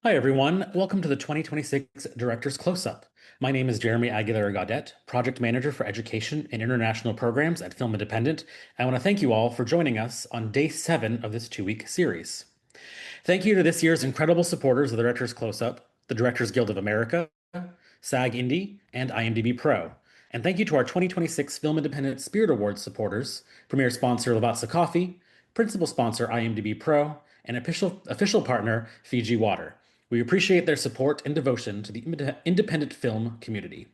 Hi, everyone. Welcome to the 2026 Directors Closeup. My name is Jeremy Aguilera-Gaudet, Project Manager for Education and International Programs at Film Independent. I want to thank you all for joining us on day 7 of this 2-week series. Thank you to this year's incredible supporters of the Directors Closeup, the Directors Guild of America, SAG Indie, and IMDb Pro. And thank you to our 2026 Film Independent Spirit Awards supporters, premier sponsor Lavazza Coffee, principal sponsor IMDb Pro, and official partner Fiji Water. We appreciate their support and devotion to the independent film community.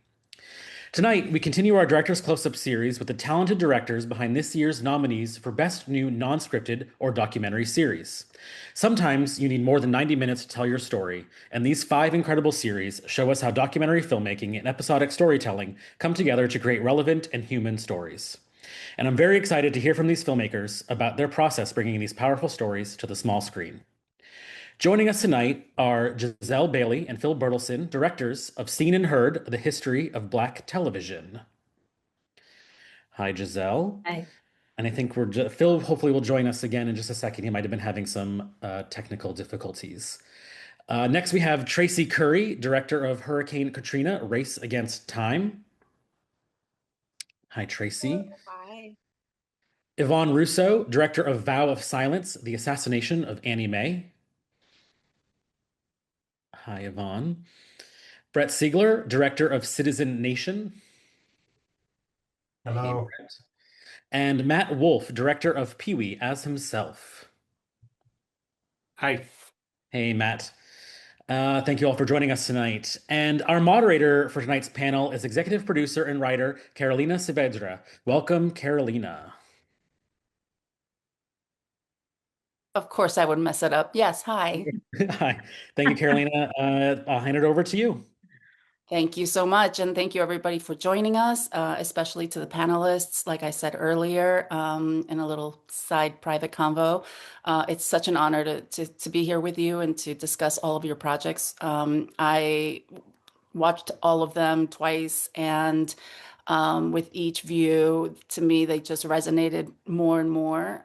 Tonight, we continue our Directors Close-Up series with the talented directors behind this year's nominees for Best New Non-Scripted or Documentary Series. Sometimes you need more than 90 minutes to tell your story, and these 5 incredible series show us how documentary filmmaking and episodic storytelling come together to create relevant and human stories. And I'm very excited to hear from these filmmakers about their process bringing these powerful stories to the small screen. Joining us tonight are Giselle Bailey and Phil Bertelsen, directors of Seen and Heard, The History of Black Television. Hi, Giselle. Hi. And I think Phil hopefully will join us again in just a second. He might have been having some technical difficulties. Next, we have Traci Curry, director of Hurricane Katrina, Race Against Time. Hi, Traci. Hi. Yvonne Russo, director of Vow of Silence, The Assassination of Annie Mae. Hi, Yvonne. Bret Sigler, director of Citizen Nation. Hey, Hello. Bret. And Matt Wolf, director of Pee-wee as himself. Hi. Hey, Matt. Thank you all for joining us tonight. And our moderator for tonight's panel is executive producer and writer Carolina Saavedra. Welcome, Carolina. Of course, I would mess it up. Yes, hi. Hi. Thank you, Carolina. I'll hand it over to you. Thank you so much. And thank you, everybody, for joining us, especially to the panelists. Like I said earlier, in a little side private convo, it's such an honor to be here with you and to discuss all of your projects. I watched all of them twice, and with each view, to me, they just resonated more and more,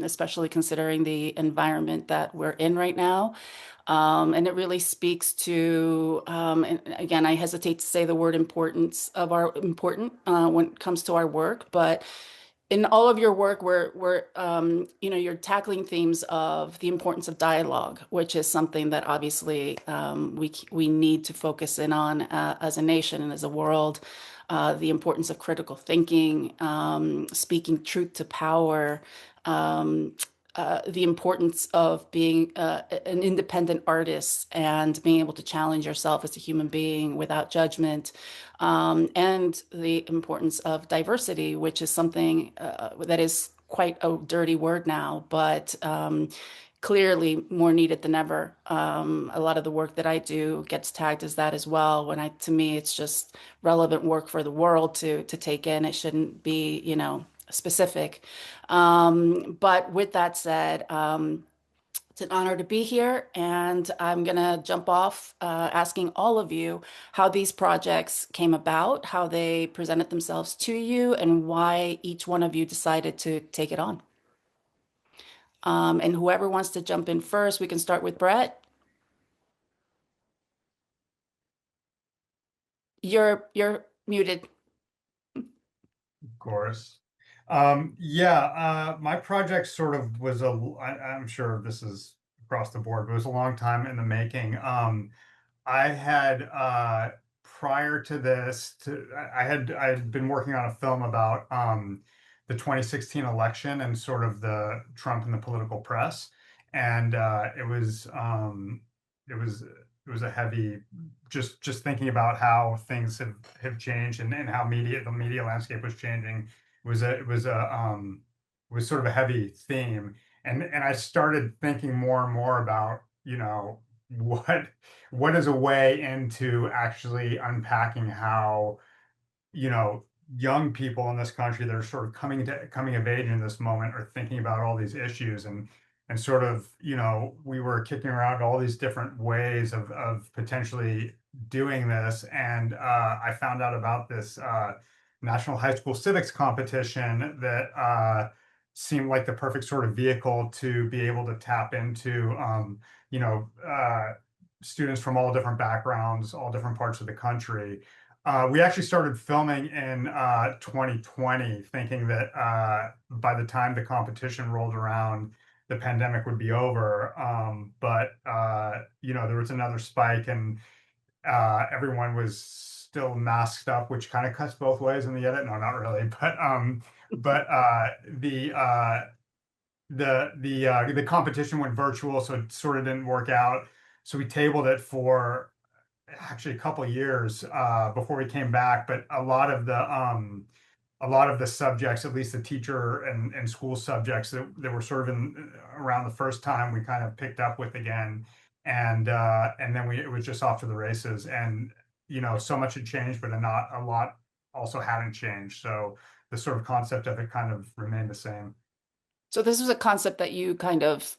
especially considering the environment that we're in right now. And it really speaks to, and again, I hesitate to say the word importance of our important when it comes to our work, but in all of your work, you're tackling themes of the importance of dialogue, which is something that obviously we need to focus in on as a nation and as a world. The importance of critical thinking, speaking truth to power, the importance of being an independent artist and being able to challenge yourself as a human being without judgment, and the importance of diversity, which is something that is quite a dirty word now, but clearly more needed than ever. A lot of the work that I do gets tagged as that as well. To me, it's just relevant work for the world to take in. It shouldn't be, specific. But with that said, it's an honor to be here, and I'm gonna jump off asking all of you how these projects came about, how they presented themselves to you, and why each one of you decided to take it on. And whoever wants to jump in first, we can start with Bret. You're muted. Of course. My project sort of was I'm sure this is across the board, but it was a long time in the making. I had prior to this, I had been working on a film about the 2016 election and sort of the Trump and the political press, and it was a heavy, just thinking about how things have changed, and how the media landscape was changing. It was sort of a heavy theme, and I started thinking more and more about, what is a way into actually unpacking how, young people in this country that are sort of coming of age in this moment are thinking about all these issues, and sort of, we were kicking around all these different ways of potentially doing this. And I found out about this National High School Civics competition that seemed like the perfect sort of vehicle to be able to tap into, students from all different backgrounds, all different parts of the country. We actually started filming in 2020, thinking that by the time the competition rolled around, the pandemic would be over. But there was another spike, and everyone was still masked up, which kind of cuts both ways in the edit. No, not really, but the competition went virtual, so it sort of didn't work out. So we tabled it for actually a couple years before we came back. But a lot of the subjects, at least the teacher and school subjects that were sort of in around the first time, we kind of picked up with again, and then it was just off to the races. And so much had changed, but not a lot also hadn't changed. So the sort of concept of it kind of remained the same. So this was a concept that you kind of,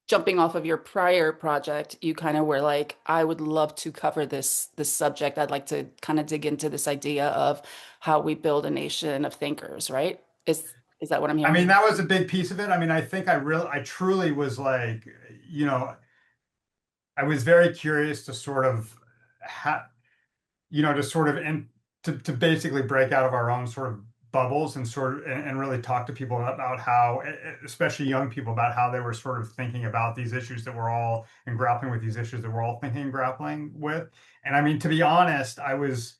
jumping off of your prior project, you kind of were like, I would love to cover this subject. I'd like to kind of dig into this idea of how we build a nation of thinkers, right? Is that what I'm I hearing? mean, that was a big piece of it. I mean, I think I truly was like, I was very curious to sort of to sort of to basically break out of our own sort of bubbles and and really talk to people about how, especially young people, about how they were sort of thinking about these issues that we're all and grappling with these issues that we're all thinking and grappling with. And I mean, to be honest, I was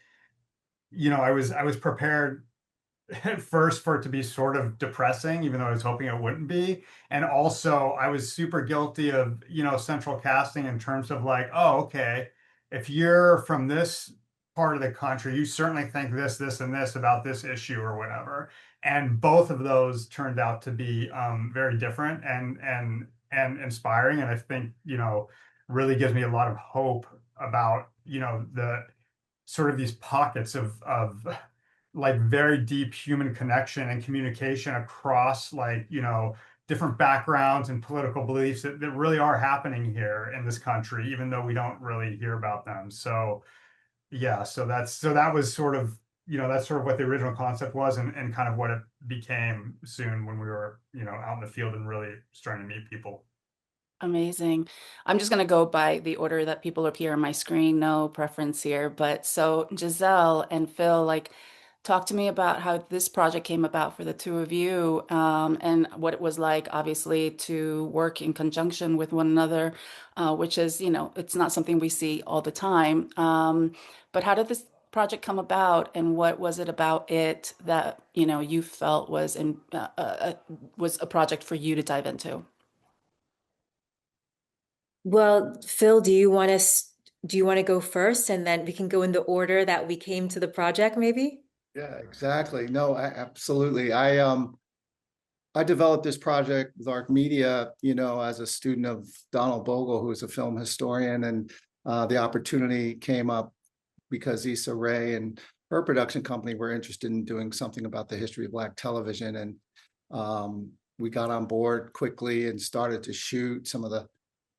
prepared at first for it to be sort of depressing, even though I was hoping it wouldn't be. And also, I was super guilty of, central casting in terms of like, oh, okay, if you're from this part of the country, you certainly think this, and this about this issue or whatever. And both of those turned out to be very different and inspiring. And I think, really gives me a lot of hope about, the sort of these pockets of like very deep human connection and communication across like different backgrounds and political beliefs that really are happening here in this country, even though we don't really hear about them. So yeah, so that was sort of that's sort of what the original concept was, and kind of what it became soon when we were out in the field and really starting to meet people. Amazing. I'm just going to go by the order that people appear on my screen. No preference here. But so Giselle and Phil, like, talk to me about how this project came about for the two of you, and what it was like, obviously, to work in conjunction with one another, which is, it's not something we see all the time. But how did this project come about, and what was it about it that, you felt was a project for you to dive into? Well, Phil, do you want to go first and then we can go in the order that we came to the project, maybe? Yeah, exactly. No, absolutely. I developed this project with ARC Media, as a student of Donald Bogle, who is a film historian, and the opportunity came up because Issa Rae and her production company were interested in doing something about the history of Black television, and we got on board quickly and started to shoot some of the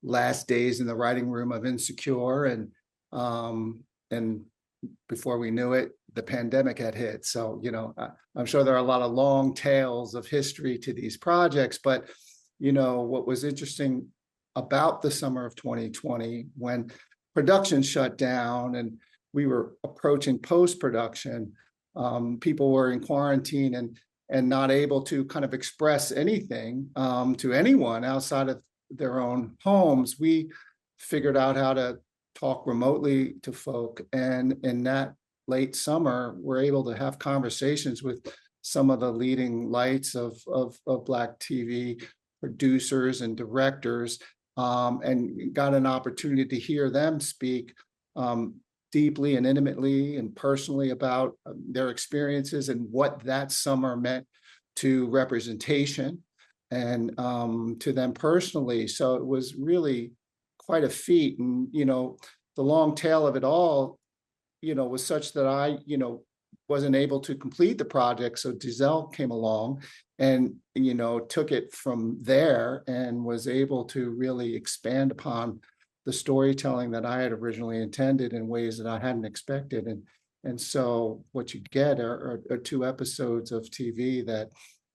last days in the writing room of Insecure, and before we knew it, the pandemic had hit. So, I'm sure there are a lot of long tails of history to these projects, but, what was interesting about the summer of 2020, when production shut down and we were approaching post-production, people were in quarantine and not able to kind of express anything to anyone outside of their own homes. We figured out how to talk remotely to folk, and in that late summer we're able to have conversations with some of the leading lights of Black TV producers and directors, and got an opportunity to hear them speak deeply and intimately and personally about their experiences and what that summer meant to representation and to them personally. So it was really quite a feat. And, the long tail of it all, was such that I, wasn't able to complete the project. So Giselle came along and, took it from there and was able to really expand upon the storytelling that I had originally intended in ways that I hadn't expected. And so what you get are two episodes of TV that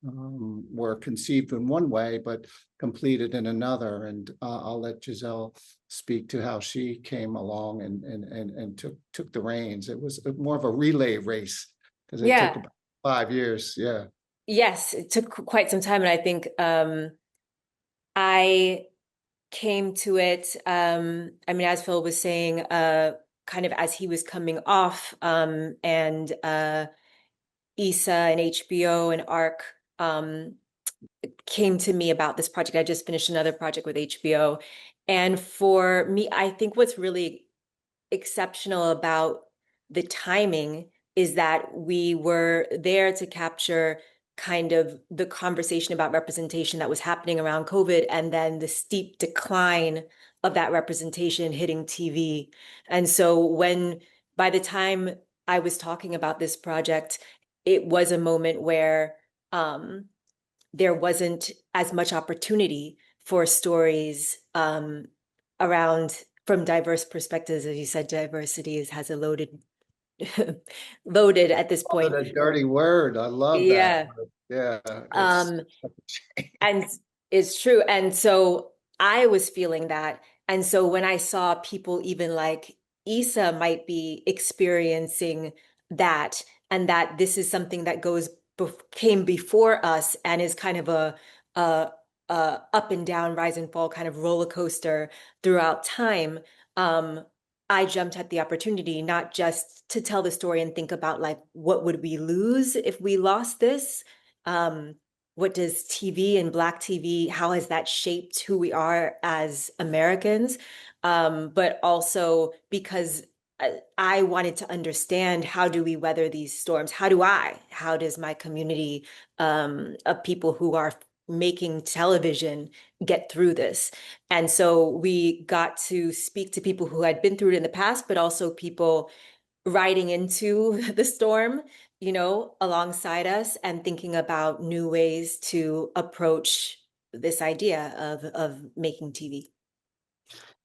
were conceived in one way, but completed in another. And I'll let Giselle speak to how she came along and took the reins. It was more of a relay race because it took Yeah. about 5 years. Yeah. Yes, it took quite some time, and I think I came to it. I mean, as Phil was saying, kind of as he was coming off, and Issa and HBO and ARC came to me about this project. I just finished another project with HBO, and for me, I think what's really exceptional about the timing is that we were there to capture kind of the conversation about representation that was happening around COVID and then the steep decline of that representation hitting TV. And so by the time I was talking about this project, it was a moment where there wasn't as much opportunity for stories around from diverse perspectives. As you said, diversity has a loaded at this Call it point. a dirty word. I love that Yeah. word. Yeah, it's Um, and it's true. And so I was feeling that. And so when I saw people even like Issa might be experiencing that, and that this is something that came before us and is kind of a, a up and down, rise and fall kind of roller coaster throughout time. I jumped at the opportunity, not just to tell the story and think about like, what would we lose if we lost this? What does TV and Black TV, how has that shaped who we are as Americans? But also because I wanted to understand, how do we weather these storms? How does my community of people who are making television get through this? And so we got to speak to people who had been through it in the past, but also people riding into the storm, alongside us and thinking about new ways to approach this idea of making TV.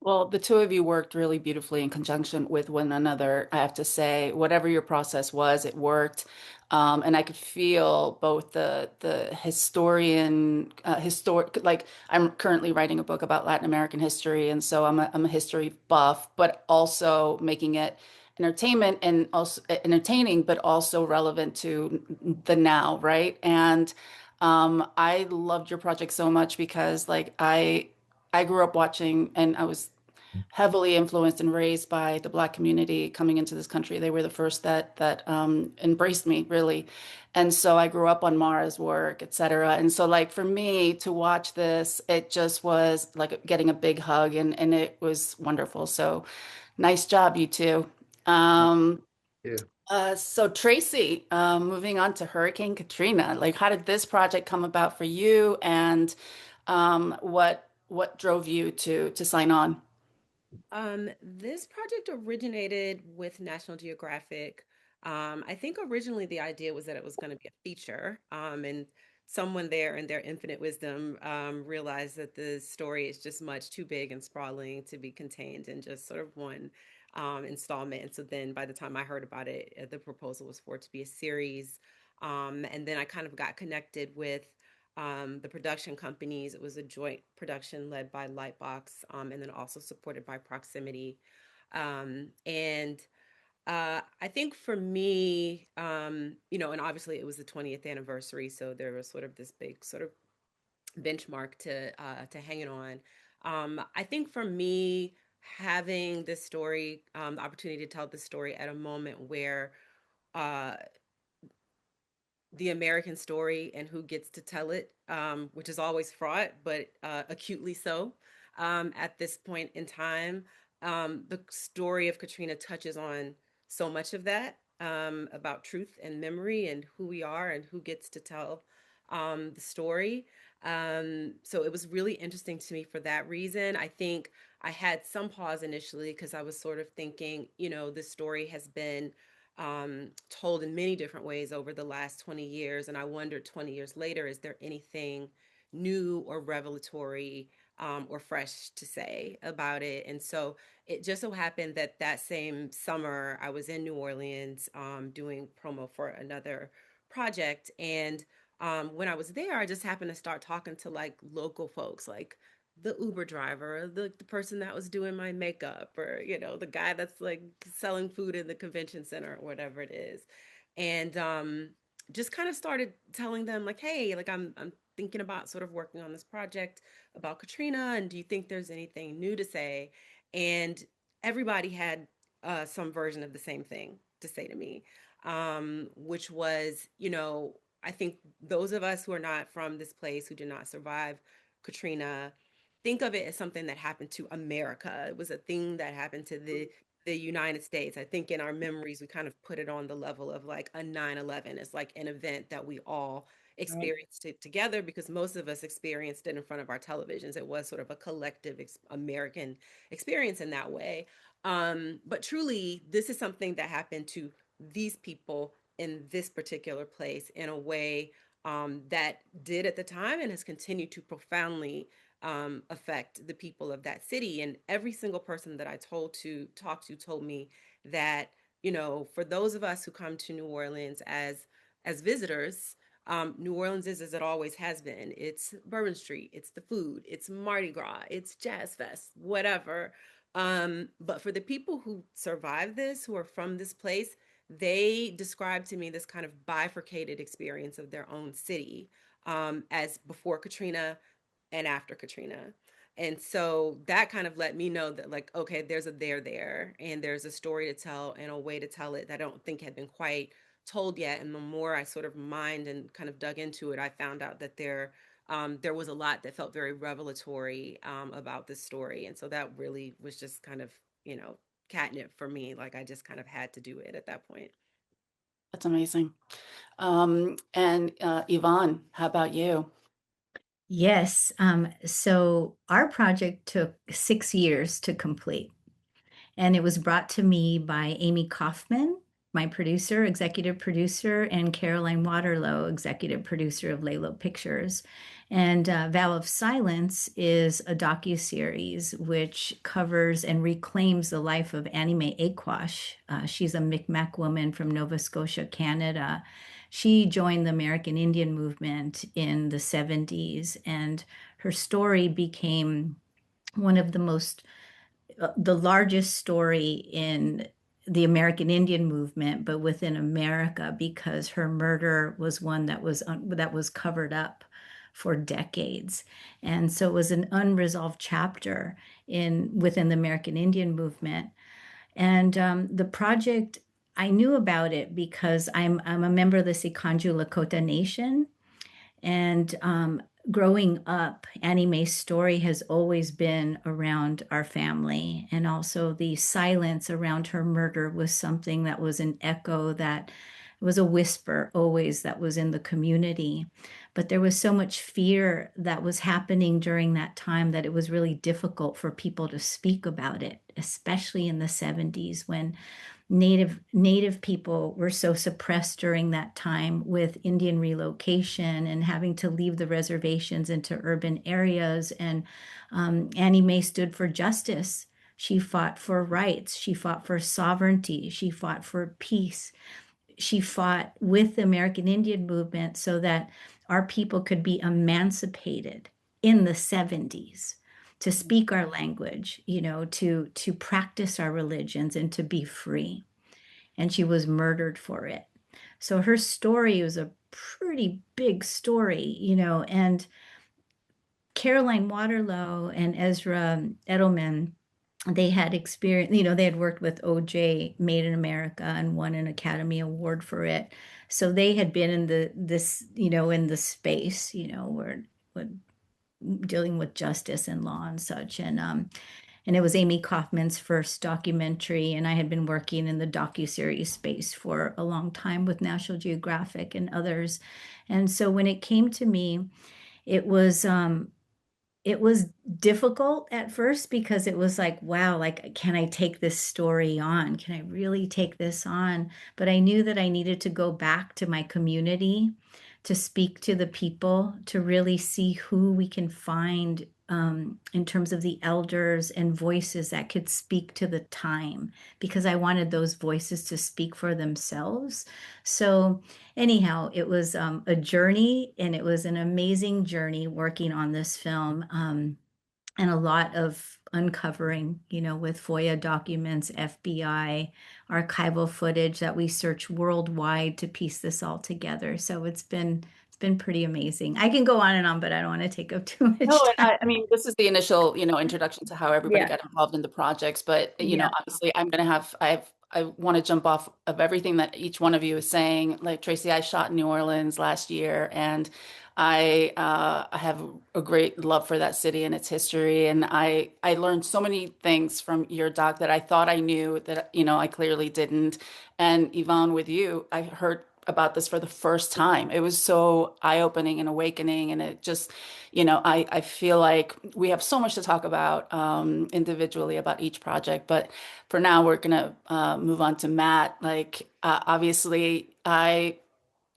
Well, the two of you worked really beautifully in conjunction with one another. I have to say, whatever your process was, it worked. And I could feel both the historic, like I'm currently writing a book about Latin American history, and so I'm a history buff, but also making it entertainment and also entertaining, but also relevant to the now, right? And I loved your project so much because like I grew up watching, and I was heavily influenced and raised by the Black community coming into this country. They were the first that embraced me, really. And so I grew up on Mara's work, et cetera. And so like for me to watch this, it just was like getting a big hug, and it was wonderful. So nice job, you two. Um, yeah. so Traci, moving on to Hurricane Katrina, like how did this project come about for you, and what drove you to sign on? This project originated with National Geographic. I think originally the idea was that it was going to be a feature, and someone there in their infinite wisdom realized that the story is just much too big and sprawling to be contained in just sort of one installment. And so then by the time I heard about it, the proposal was for it to be a series. And then I kind of got connected with the production companies. It was a joint production led by Lightbox, and then also supported by Proximity. And I think for me, and obviously it was the 20th anniversary, so there was sort of this big sort of benchmark to hang it on. I think for me, having this story, the opportunity to tell this story at a moment where uh, the American story and who gets to tell it, which is always fraught, but acutely so at this point in time. The story of Katrina touches on so much of that, about truth and memory and who we are and who gets to tell the story. So it was really interesting to me for that reason. I think I had some pause initially because I was sort of thinking, this story has been told in many different ways over the last 20 years. And I wondered 20 years later, is there anything new or revelatory or fresh to say about it? And so it just so happened that that same summer, I was in New Orleans doing promo for another project. And when I was there, I just happened to start talking to like local folks, like the Uber driver, or the person that was doing my makeup, or the guy that's like selling food in the convention center or whatever it is. And just kind of started telling them like, hey, like I'm thinking about sort of working on this project about Katrina, and do you think there's anything new to say? And everybody had some version of the same thing to say to me, which was, I think those of us who are not from this place, who did not survive Katrina, think of it as something that happened to America. It was a thing that happened to the United States. I think in our memories, we kind of put it on the level of like a 9/11. It's like an event that we all Right. experienced it together, because most of us experienced it in front of our televisions. It was sort of a collective American experience in that way. But truly, this is something that happened to these people in this particular place in a way that did at the time and has continued to profoundly affect the people of that city. And every single person that I talk to told me that, for those of us who come to New Orleans as visitors, New Orleans is as it always has been. It's Bourbon Street, it's the food, it's Mardi Gras, it's Jazz Fest, whatever. But for the people who survive this, who are from this place, they described to me this kind of bifurcated experience of their own city, as before Katrina and after Katrina. And so that kind of let me know that, like, okay, there's a there, and there's a story to tell and a way to tell it that I don't think had been quite told yet. And the more I sort of mined and kind of dug into it, I found out that there was a lot that felt very revelatory about this story. And so that really was just kind of, catnip for me. Like, I just kind of had to do it at that point. That's amazing. And Yvonne, how about you? Yes. So our project took 6 years to complete, and it was brought to me by Amy Kaufman, my producer, executive producer, and Caroline Waterlow, executive producer of Laylo Pictures. And Vow of Silence is a docuseries which covers and reclaims the life of Annie Mae Aquash. She's a Mi'kmaq woman from Nova Scotia, Canada. She joined the American Indian movement in the 70s, and her story became one of the largest story in the American Indian movement, but within America, because her murder was one that was covered up for decades. And so it was an unresolved chapter within the American Indian movement. And the project, I knew about it because I'm a member of the Sikanju Lakota Nation. And growing up, Annie Mae's story has always been around our family. And also the silence around her murder was something that was an echo, that was a whisper always that was in the community. But there was so much fear that was happening during that time that it was really difficult for people to speak about it, especially in the 70s, when Native people were so suppressed during that time with Indian relocation and having to leave the reservations into urban areas. And Annie Mae stood for justice. She fought for rights. She fought for sovereignty. She fought for peace. She fought with the American Indian movement so that our people could be emancipated in the 70s, to speak our language, to practice our religions and to be free. And she was murdered for it. So her story was a pretty big story, and Caroline Waterlow and Ezra Edelman, they had experience, they had worked with OJ Made in America and won an Academy Award for it. So they had been in in the space, where dealing with justice and law and such. And it was Amy Kaufman's first documentary, and I had been working in the docuseries space for a long time with National Geographic and others. And so when it came to me, it was difficult at first, because it was like, wow, like, can I take this story on? Can I really take this on? But I knew that I needed to go back to my community, to speak to the people, to really see who we can find in terms of the elders and voices that could speak to the time, because I wanted those voices to speak for themselves. So anyhow, it was a journey, and it was an amazing journey working on this film. And a lot of uncovering, with FOIA documents, FBI, archival footage that we search worldwide to piece this all together. So it's been pretty amazing. I can go on and on, but I don't want to take up too much No, and time. I mean, this is the initial, introduction to how everybody Yeah, got involved in the projects. But, yeah. obviously I want to jump off of everything that each one of you is saying. Like Traci, I shot in New Orleans last year, and I have a great love for that city and its history. And I learned so many things from your doc that I thought I knew that, I clearly didn't. And Yvonne, with you, I heard about this for the first time. It was so eye-opening and awakening, and it just, I feel like we have so much to talk about individually about each project. But for now, we're gonna move on to Matt. Like, obviously, I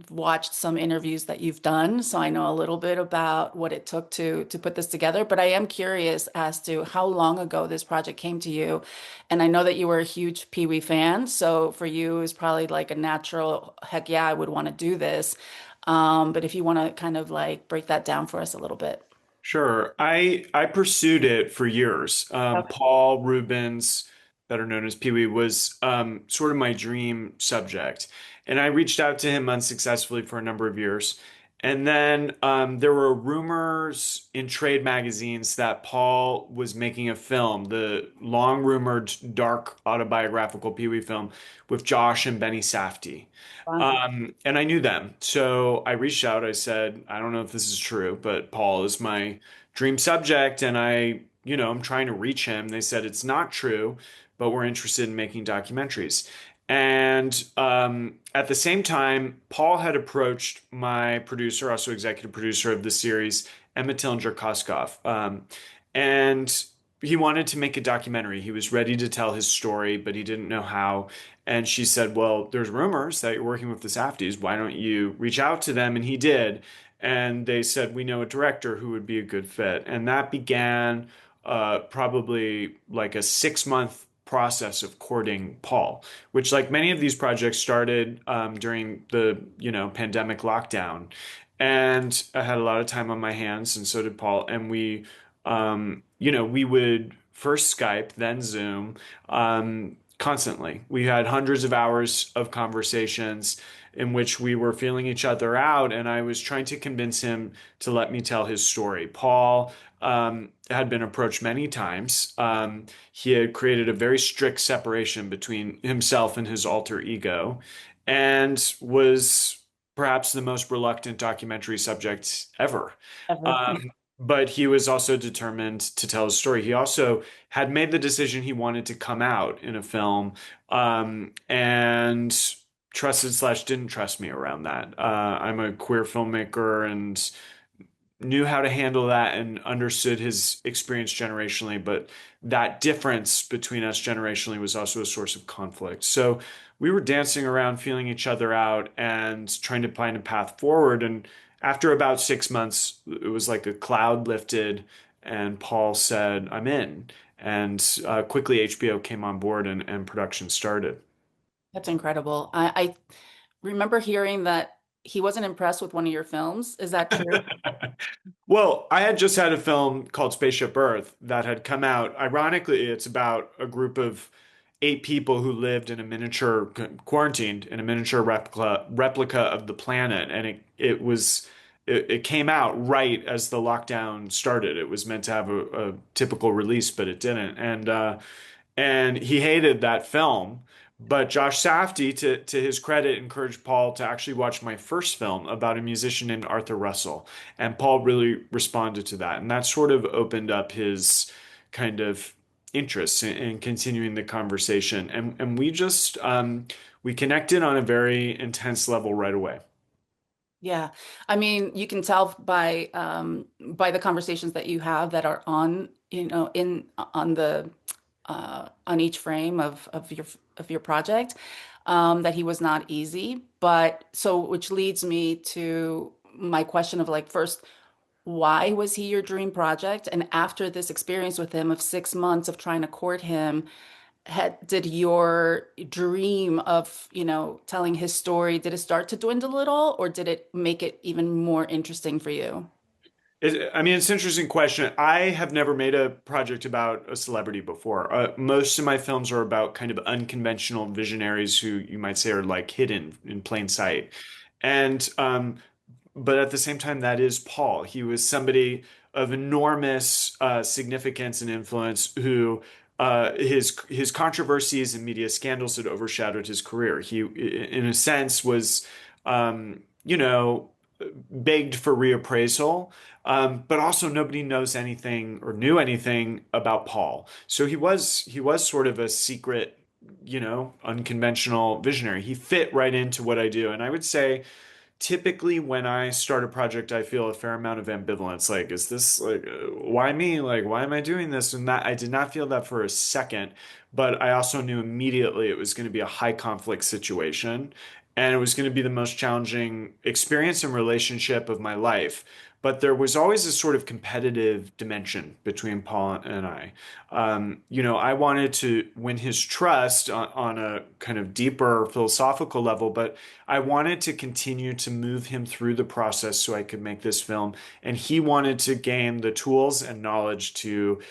watched some interviews that you've done, so I know a little bit about what it took to put this together. But I am curious as to how long ago this project came to you. And I know that you were a huge Pee Wee fan, so for you, it's probably like a natural, heck yeah, I would want to do this. But if you want to kind of like break that down for us a little bit. Sure. I pursued it for years. Okay. Paul Rubens, better known as Pee Wee, was sort of my dream subject. And I reached out to him unsuccessfully for a number of years. And then there were rumors in trade magazines that Paul was making a film, the long rumored dark autobiographical Pee Wee film with Josh and Benny Safdie. Wow. And I knew them. So I reached out. I said, I don't know if this is true, but Paul is my dream subject. And I'm trying to reach him. They said it's not true, but we're interested in making documentaries. And at the same time, Paul had approached my producer, also executive producer of the series, Emma Tillinger-Koskov. And he wanted to make a documentary. He was ready to tell his story, but he didn't know how. And she said, well, there's rumors that you're working with the Safdies. Why don't you reach out to them? And he did. And they said, we know a director who would be a good fit. And that began probably like a 6 month process of courting Paul, which, like many of these projects, started during the pandemic lockdown. And I had a lot of time on my hands, and so did Paul. And we would first Skype, then Zoom, constantly. We had hundreds of hours of conversations in which we were feeling each other out, and I was trying to convince him to let me tell his story. Paul had been approached many times. He had created a very strict separation between himself and his alter ego, and was perhaps the most reluctant documentary subject ever. Ever. But he was also determined to tell his story. He also had made the decision he wanted to come out in a film, and trusted slash didn't trust me around that. I'm a queer filmmaker and knew how to handle that and understood his experience generationally, but that difference between us generationally was also a source of conflict. So we were dancing around, feeling each other out, and trying to find a path forward. And after about 6 months, it was like a cloud lifted, and Paul said, I'm in. And quickly, HBO came on board, and production started. That's incredible. I remember hearing that he wasn't impressed with one of your films. Is that true? Well, I had just had a film called Spaceship Earth that had come out. Ironically, it's about a group of 8 people who lived in a miniature, quarantined in a miniature replica of the planet, and it came out right as the lockdown started. It was meant to have a typical release, but it didn't. And he hated that film. But Josh Safdie, to his credit, encouraged Paul to actually watch my first film about a musician named Arthur Russell. And Paul really responded to that. And that sort of opened up his kind of interest in continuing the conversation. And we connected on a very intense level right away. Yeah. I mean, you can tell by the conversations that you have that are on, in on each frame of your project, that he was not easy. But so which leads me to my question of like, first, why was he your dream project? And after this experience with him of 6 months of trying to court him, did your dream of, telling his story, did it start to dwindle at all, or did it make it even more interesting for you? I mean, it's an interesting question. I have never made a project about a celebrity before. Most of my films are about kind of unconventional visionaries who you might say are like hidden in plain sight. And but at the same time, that is Paul. He was somebody of enormous significance and influence who his controversies and media scandals had overshadowed his career. He, in a sense, was begged for reappraisal, but also nobody knows anything or knew anything about Paul. So he was sort of a secret, unconventional visionary. He fit right into what I do, and I would say typically when I start a project, I feel a fair amount of ambivalence. Like, is this like, why me? Like, why am I doing this? And that I did not feel that for a second, but I also knew immediately it was going to be a high conflict situation. And it was going to be the most challenging experience and relationship of my life. But there was always a sort of competitive dimension between Paul and I. I wanted to win his trust on a kind of deeper philosophical level, but I wanted to continue to move him through the process so I could make this film. And he wanted to gain the tools and knowledge to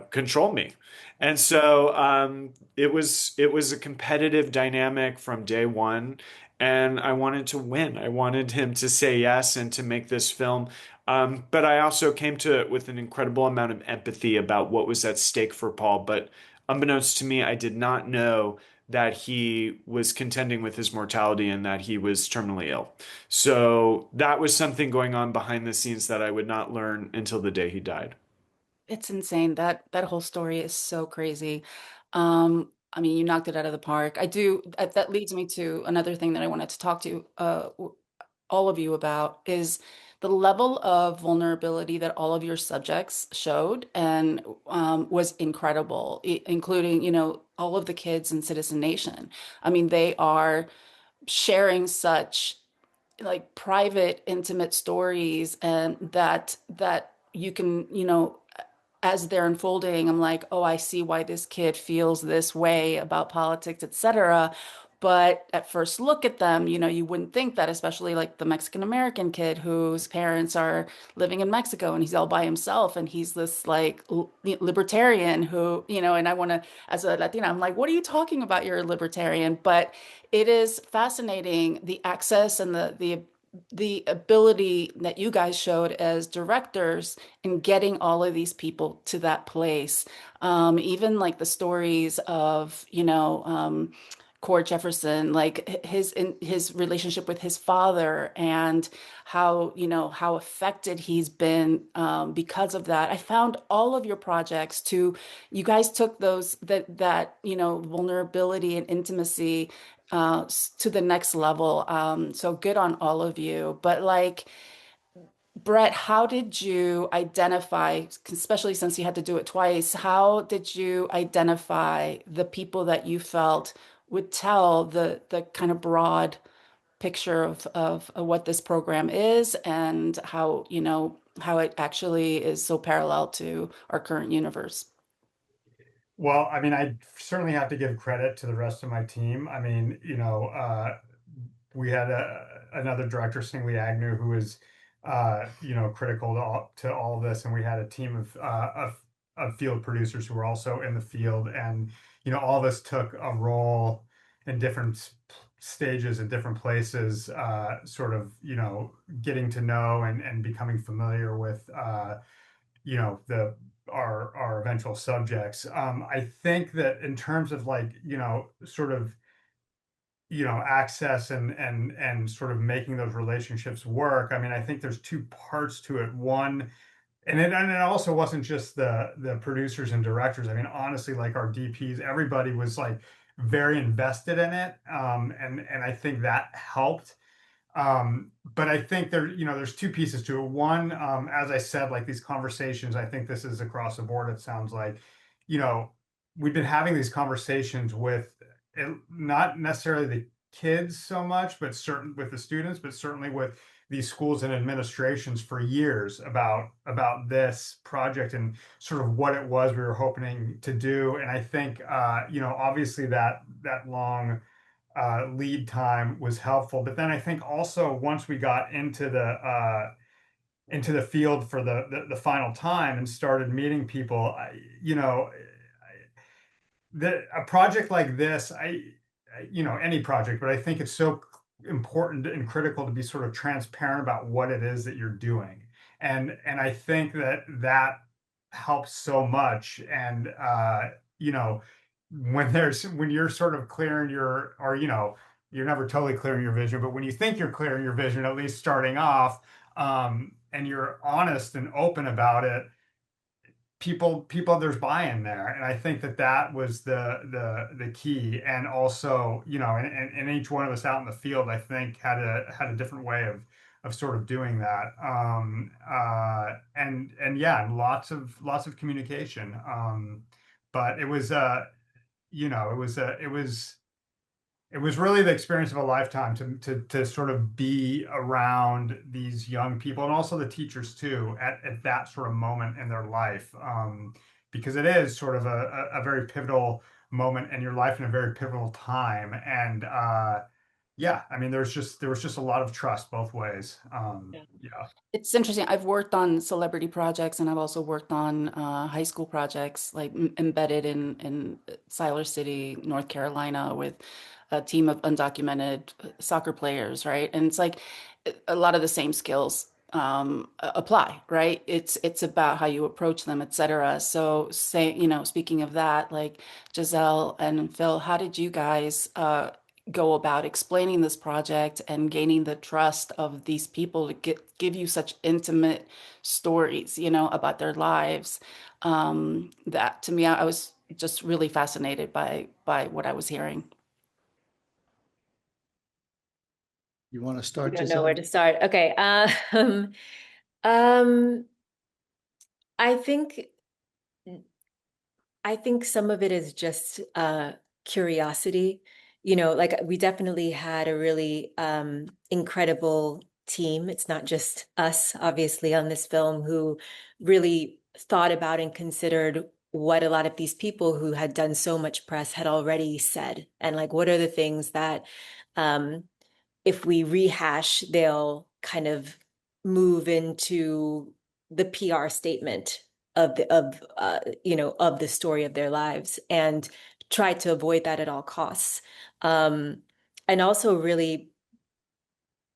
control me. And so it was a competitive dynamic from day one. And I wanted to win. I wanted him to say yes and to make this film. But I also came to it with an incredible amount of empathy about what was at stake for Paul. But unbeknownst to me, I did not know that he was contending with his mortality and that he was terminally ill. So that was something going on behind the scenes that I would not learn until the day he died. It's insane. That whole story is so crazy. I mean, you knocked it out of the park. That leads me to another thing that I wanted to talk to all of you about is the level of vulnerability that all of your subjects showed and was incredible, including, all of the kids in Citizen Nation. I mean, they are sharing such like private, intimate stories, and that you can, as they're unfolding, I'm like, oh, I see why this kid feels this way about politics, etc. But at first look at them, you wouldn't think that, especially like the Mexican American kid whose parents are living in Mexico and he's all by himself and he's this like libertarian who, and I want to, as a Latina, I'm like, what are you talking about? You're a libertarian. But it is fascinating the access and the ability that you guys showed as directors in getting all of these people to that place. Even like the stories of, Cord Jefferson, like his relationship with his father and how affected he's been because of that. I found all of your projects you guys took that vulnerability and intimacy to the next level. So good on all of you. But like, Bret, how did you identify, especially since you had to do it twice, how did you identify the people that you felt would tell the kind of broad picture of what this program is and how it actually is so parallel to our current universe? Well, I mean, I certainly have to give credit to the rest of my team. I mean, we had another director, Singley Agnew, who was, critical to all of this, and we had a team of field producers who were also in the field, and all of us took a role in different stages at different places, sort of, getting to know and becoming familiar with, the our eventual subjects. I think that in terms of like, sort of, access and sort of making those relationships work. I mean, I think there's two parts to it. One, and it also wasn't just the producers and directors. I mean, honestly, like our DPs, everybody was like very invested in it. And I think that helped. But I think there's two pieces to it. One, as I said, like these conversations, I think this is across the board. It sounds like, you know, we've been having these conversations with not necessarily the kids so much, but certain with the students, but certainly with these schools and administrations for years about this project and sort of what it was we were hoping to do. And I think obviously that long lead time was helpful. But then I think also once we got into the field for the final time and started meeting people, a project like this, any project, but I think it's so important and critical to be sort of transparent about what it is that you're doing. And I think that helps so much. And when you're sort of clearing you're never totally clearing your vision, but when you think you're clearing your vision, at least starting off, and you're honest and open about it, people there's buy-in there. And I think that was the key. And also, and each one of us out in the field, I think had a different way of sort of doing that. And yeah, lots of communication. But it was it was really the experience of a lifetime to sort of be around these young people, and also the teachers too, at that sort of moment in their life, because it is sort of a very pivotal moment in your life and a very pivotal time. And yeah, I mean, there was just a lot of trust both ways. Yeah. It's interesting. I've worked on celebrity projects, and I've also worked on high school projects, like embedded in Siler City, North Carolina, with a team of undocumented soccer players, right? And it's like a lot of the same skills apply, right? It's about how you approach them, etc. So, speaking of that, like Giselle and Phil, how did you guys go about explaining this project and gaining the trust of these people to give you such intimate stories, about their lives? That to me, I was just really fascinated by what I was hearing. You want to I start, don't know Giselle? where to start. Okay. Um, I think some of it is just curiosity. Like we definitely had a really incredible team. It's not just us, obviously, on this film who really thought about and considered what a lot of these people who had done so much press had already said, and like what are the things that um, if we rehash, they'll kind of move into the PR statement of the story of their lives, and try to avoid that at all costs. And also really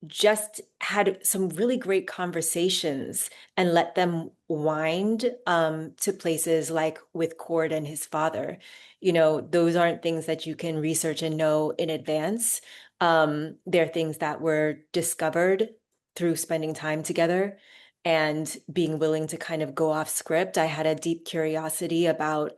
just had some really great conversations and let them wind to places like with Cord and his father. Those aren't things that you can research and know in advance. They're things that were discovered through spending time together and being willing to kind of go off script. I had a deep curiosity about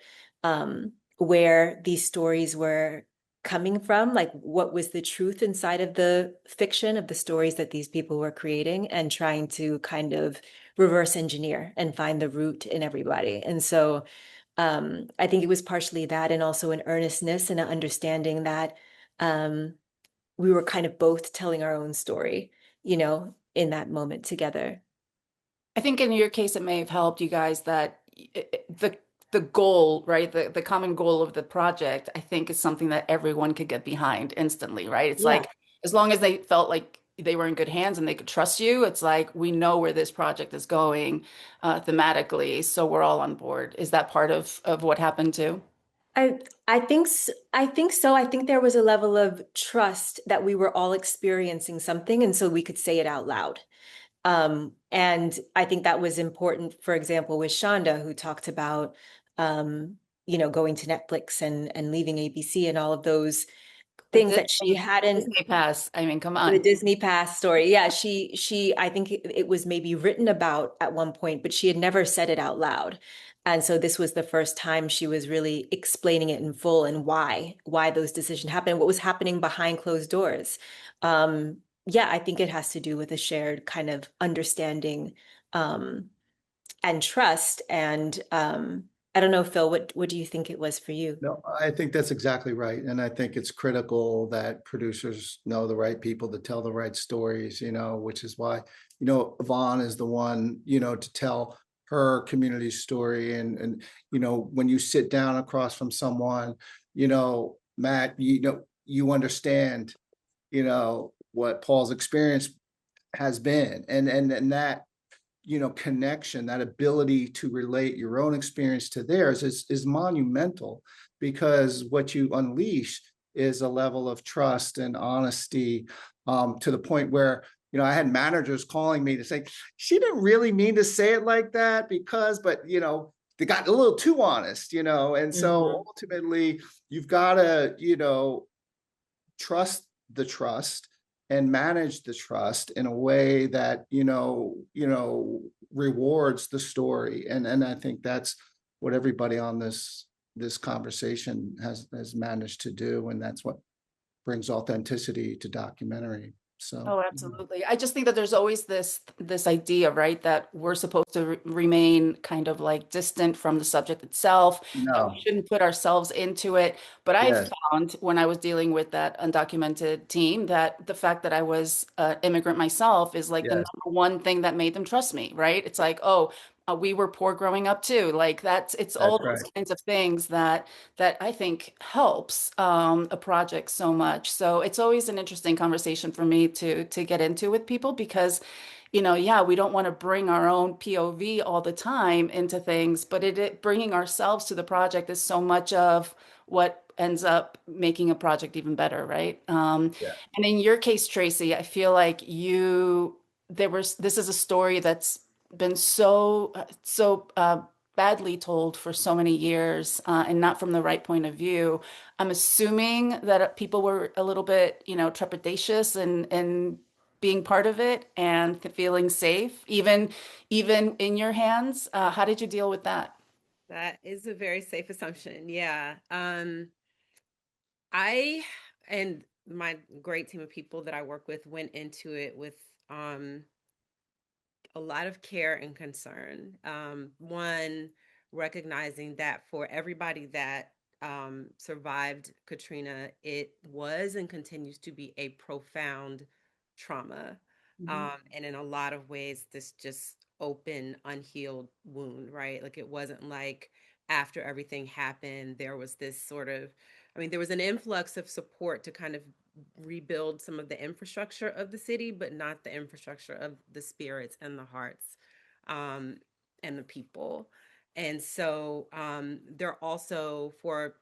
where these stories were coming from, like what was the truth inside of the fiction of the stories that these people were creating, and trying to kind of reverse engineer and find the root in everybody. And so I think it was partially that, and also an earnestness and an understanding that we were kind of both telling our own story, in that moment together. I think in your case, it may have helped you guys that the goal, right? The common goal of the project, I think, is something that everyone could get behind instantly, right? It's Yeah. like as long as they felt like they were in good hands and they could trust you, it's like we know where this project is going thematically, so we're all on board. Is that part of what happened too? I think I think so. I think there was a level of trust that we were all experiencing something, and so we could say it out loud. And I think that was important, for example, with Shonda, who talked about, going to Netflix and leaving ABC and all of those things that she hadn't. Disney Pass. I mean, come The on. Disney Pass story. Yeah, I think it was maybe written about at one point, but she had never said it out loud. And so this was the first time she was really explaining it in full, and why those decisions happened, what was happening behind closed doors. Yeah, I think it has to do with a shared kind of understanding, and trust, and I don't know, Phil, what do you think it was for you? No, I think that's exactly right. And I think it's critical that producers know the right people to tell the right stories, which is why, Yvonne is the one, to tell her community story. And, when you sit down across from someone, Matt, you understand, what Paul's experience has been. And that, connection, that ability to relate your own experience to theirs is monumental, because what you unleash is a level of trust and honesty, to the point where, I had managers calling me to say, she didn't really mean to say it like that but they got a little too honest, and so ultimately you've got to, trust the trust and manage the trust in a way that rewards the story. And I think that's what everybody on this conversation has managed to do, and that's what brings authenticity to documentary. So Oh, absolutely. I just think that there's always this idea, right, that we're supposed to remain kind of like distant from the subject itself, that we no, shouldn't put ourselves into it. But I yes, found when I was dealing with that undocumented team that the fact that I was an immigrant myself is like the yes, number one thing that made them trust me, right? It's like, oh, we were poor growing up too. Like it's all that's those right. kinds of things that I think helps a project so much. So it's always an interesting conversation for me to get into with people because, yeah, we don't want to bring our own POV all the time into things, but bringing ourselves to the project is so much of what ends up making a project even better, right? Yeah. And in your case, Traci, I feel like this is a story that's been so badly told for so many years, and not from the right point of view. I'm assuming that people were a little bit, trepidatious and being part of it and feeling safe, even in your hands. How did you deal with that? That is a very safe assumption. Yeah. I and my great team of people that I work with went into it with um a lot of care and concern. One, recognizing that for everybody that survived Katrina, it was and continues to be a profound trauma. And in a lot of ways, this just open, unhealed wound, right? Like it wasn't like after everything happened, there was this sort of, I mean, there was an influx of support to kind of rebuild some of the infrastructure of the city, but not the infrastructure of the spirits and the hearts, um, and the people. And so they're also, for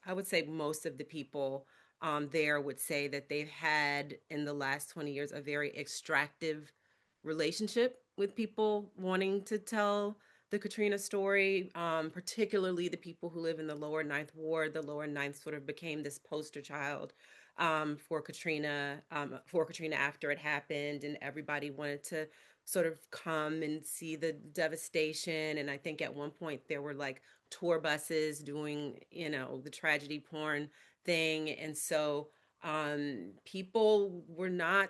I would say most of the people there would say that they've had in the last 20 years a very extractive relationship with people wanting to tell the Katrina story, particularly the people who live in the lower Ninth Ward. The lower Ninth sort of became this poster child for Katrina after it happened, and everybody wanted to sort of come and see the devastation. And I think at one point there were like tour buses doing, the tragedy porn thing. And so people were not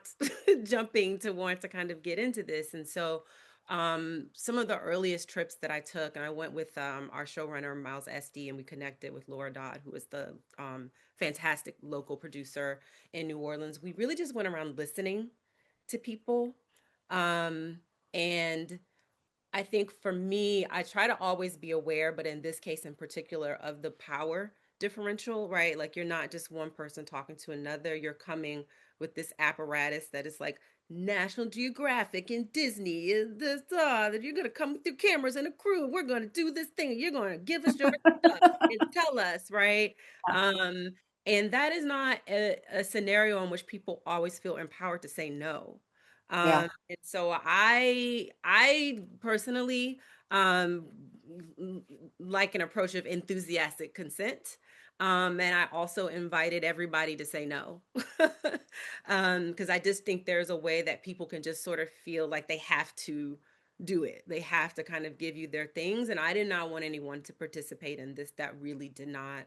jumping to want to kind of get into this. And so some of the earliest trips that I took, and I went with our showrunner, Miles SD, and we connected with Laura Dodd, who is the fantastic local producer in New Orleans. We really just went around listening to people. Um, and I think for me, I try to always be aware, but in this case in particular, of the power differential, right? Like you're not just one person talking to another, you're coming with this apparatus that is like National Geographic and Disney is this that you're gonna come with your cameras and a crew. We're gonna do this thing. You're gonna give us your stuff and tell us, right? Um, and that is not a scenario in which people always feel empowered to say no. Yeah. And so I personally um like an approach of enthusiastic consent. And I also invited everybody to say no. Because I just think there's a way that people can just sort of feel like they have to do it. They have to kind of give you their things. And I did not want anyone to participate in this that really did not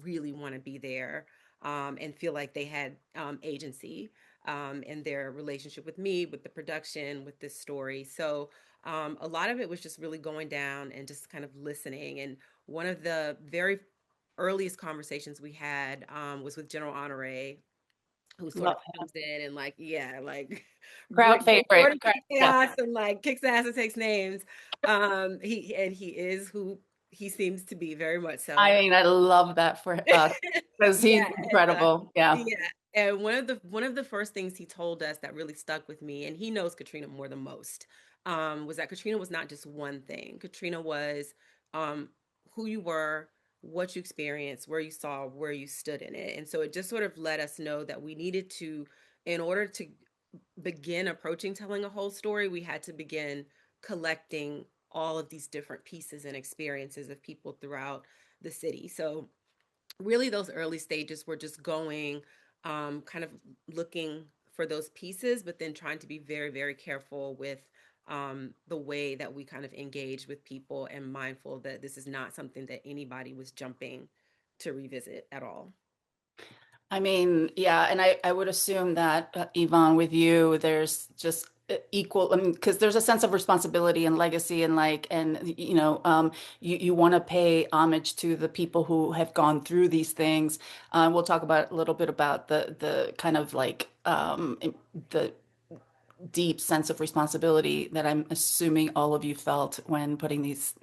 really want to be there, and feel like they had in their relationship with me, with the production, with this story. So A lot of it was just really going down and just kind of listening. And one of the very earliest conversations we had was with General Honore, who sort of Love comes in and like, yeah, like crowd favorite. order Yeah. chaos and like kicks ass and takes names. He is who he seems to be, very much so. I mean, I love that for us because he's Yeah, incredible. Yeah. yeah. And one of the first things he told us that really stuck with me, and he knows Katrina more than most, was that Katrina was not just one thing. Katrina was um, who you were, what you experienced, where you saw, where you stood in it. And so it just sort of let us know that we needed to, in order to begin approaching telling a whole story, we had to begin collecting all of these different pieces and experiences of people throughout the city. So really those early stages were just going, kind of looking for those pieces, but then trying to be very, very careful with the way that we kind of engage with people and mindful that this is not something that anybody was jumping to revisit at all. I mean, yeah, and I would assume that Yvonne, with you, there's just equal. I mean, because there's a sense of responsibility and legacy, and like, and you want to pay homage to the people who have gone through these things. We'll talk about a little bit about the kind of like the deep sense of responsibility that I'm assuming all of you felt when putting these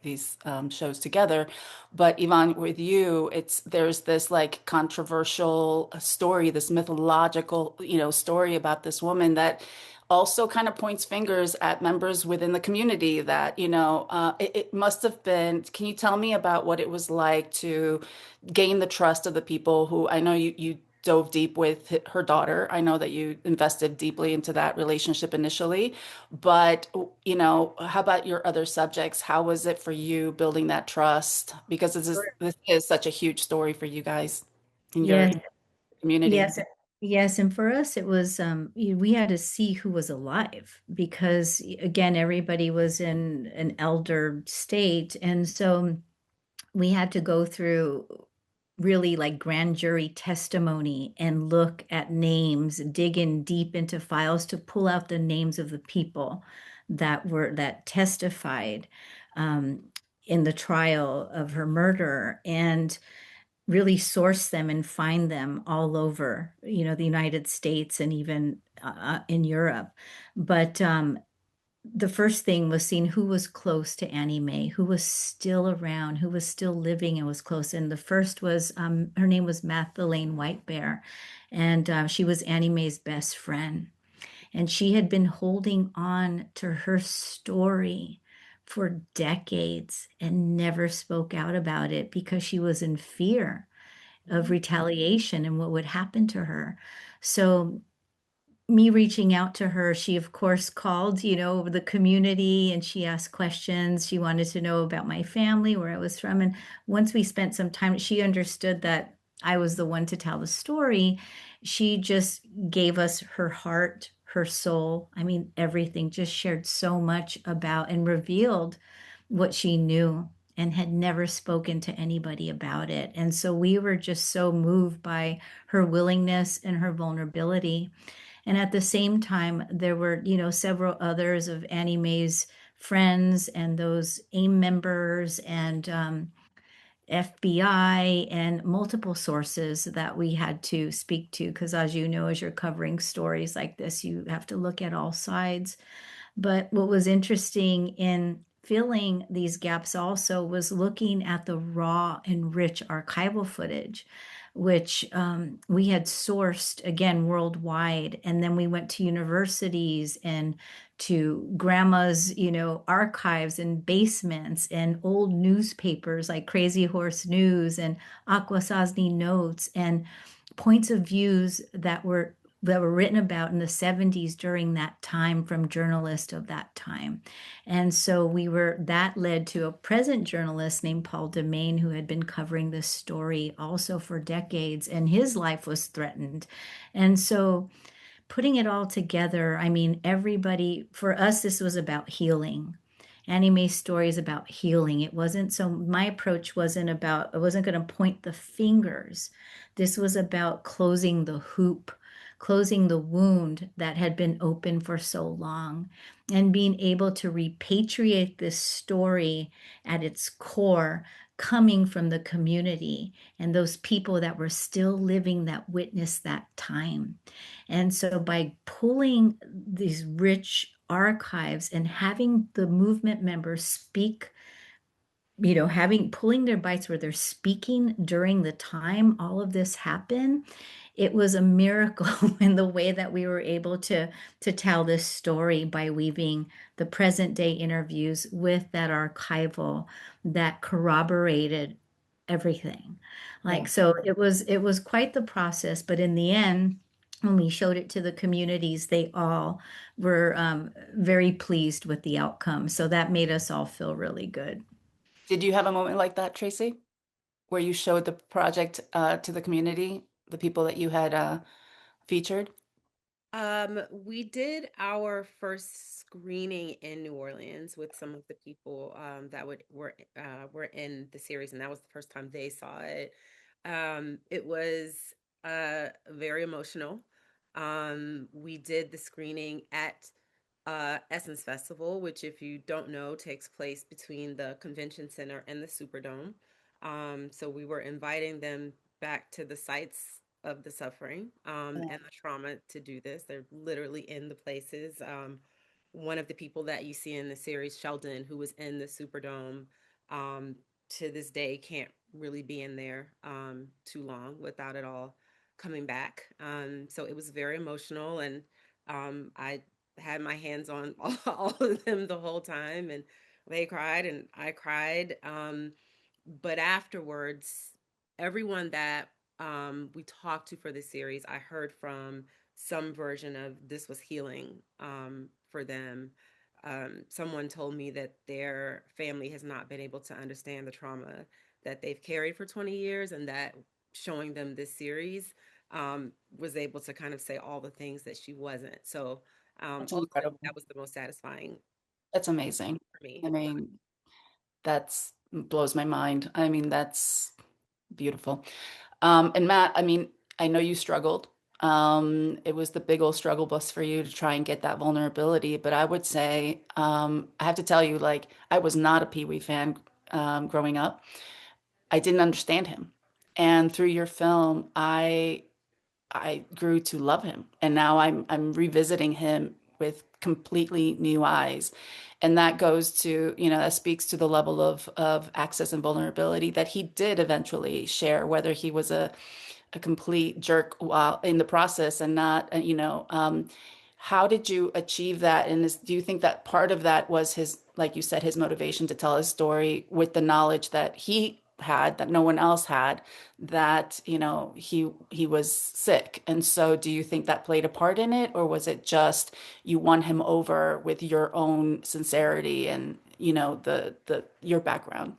shows together. But Yvonne, with you, there's this like controversial story, this mythological, story about this woman that also kind of points fingers at members within the community that, it must have been. Can you tell me about what it was like to gain the trust of the people who I know you dove deep with her daughter. I know that you invested deeply into that relationship initially, but how about your other subjects? How was it for you building that trust? Because this is such a huge story for you guys in your Yes, community. yes, yes. And for us, it was we had to see who was alive because again, everybody was in an elder state, and so we had to go through really like grand jury testimony and look at names, dig in deep into files to pull out the names of the people that testified um, in the trial of her murder, and really source them and find them all over, the United States and even in Europe. But the first thing was seeing who was close to Annie Mae, who was still around, who was still living and was close. And the first was her name was Magdalene White Bear, and she was Annie Mae's best friend. And she had been holding on to her story for decades and never spoke out about it because she was in fear of retaliation and what would happen to her. So me reaching out to her, she of course called, the community, and she asked questions. She wanted to know about my family, where I was from. And once we spent some time, she understood that I was the one to tell the story. She just gave us her heart, her soul. I mean, everything, just shared so much about and revealed what she knew and had never spoken to anybody about it. And so we were just so moved by her willingness and her vulnerability. And at the same time, there were, several others of Annie Mae's friends and those AIM members and FBI and multiple sources that we had to speak to. Because as you know, as you're covering stories like this, you have to look at all sides. But what was interesting in filling these gaps also was looking at the raw and rich archival footage, which we had sourced again worldwide. And then we went to universities and to grandma's, archives and basements and old newspapers like Crazy Horse News and Akwesasne Notes and points of views that were written about in the 70s during that time from journalists of that time. And so that led to a present journalist named Paul Demain, who had been covering this story also for decades, and his life was threatened. And so putting it all together, I mean, everybody, for us, this was about healing. Annie Mae's story is about healing. It wasn't so, my approach wasn't about, I wasn't going to point the fingers. This was about closing the hoop, closing the wound that had been open for so long, and being able to repatriate this story at its core, coming from the community and those people that were still living that witnessed that time. And so by pulling these rich archives and having the movement members speak, having pulling their bites where they're speaking during the time all of this happened, it was a miracle in the way that we were able to tell this story by weaving the present day interviews with that archival that corroborated everything. Like, so it was quite the process, but in the end, when we showed it to the communities, they all were very pleased with the outcome. So that made us all feel really good. Did you have a moment like that, Traci, where you showed the project to the community, the people that you had featured? We did our first screening in New Orleans with some of the people that were in the series, and that was the first time they saw it. It was very emotional. We did the screening at Essence Festival, which, if you don't know, takes place between the Convention Center and the Superdome. So we were inviting them back to the sites of the suffering and the trauma to do this. They're literally in the places. One of the people that you see in the series, Sheldon, who was in the Superdome, to this day can't really be in there too long without it all coming back. So it was very emotional, and I had my hands on all of them the whole time, and they cried and I cried. But afterwards, everyone that we talked to for the series, I heard from some version of this was healing for them. Someone told me that their family has not been able to understand the trauma that they've carried for 20 years, and that showing them this series was able to kind of say all the things that she wasn't. So That's ultimately, incredible. that was the most satisfying That's amazing. for me. I mean, that's blows my mind. I mean, that's beautiful. And Matt, I mean, I know you struggled. It was the big old struggle bus for you to try and get that vulnerability. But I would say, I have to tell you, like, I was not a Pee Wee fan growing up. I didn't understand him. And through your film, I grew to love him. And now I'm revisiting him with completely new eyes. And that goes to, that speaks to the level of access and vulnerability that he did eventually share, whether he was a complete jerk while in the process and not, how did you achieve that? And do you think that part of that was his, like you said, his motivation to tell his story with the knowledge that he had that no one else had, that he was sick? And so do you think that played a part in it, or was it just you won him over with your own sincerity and the your background?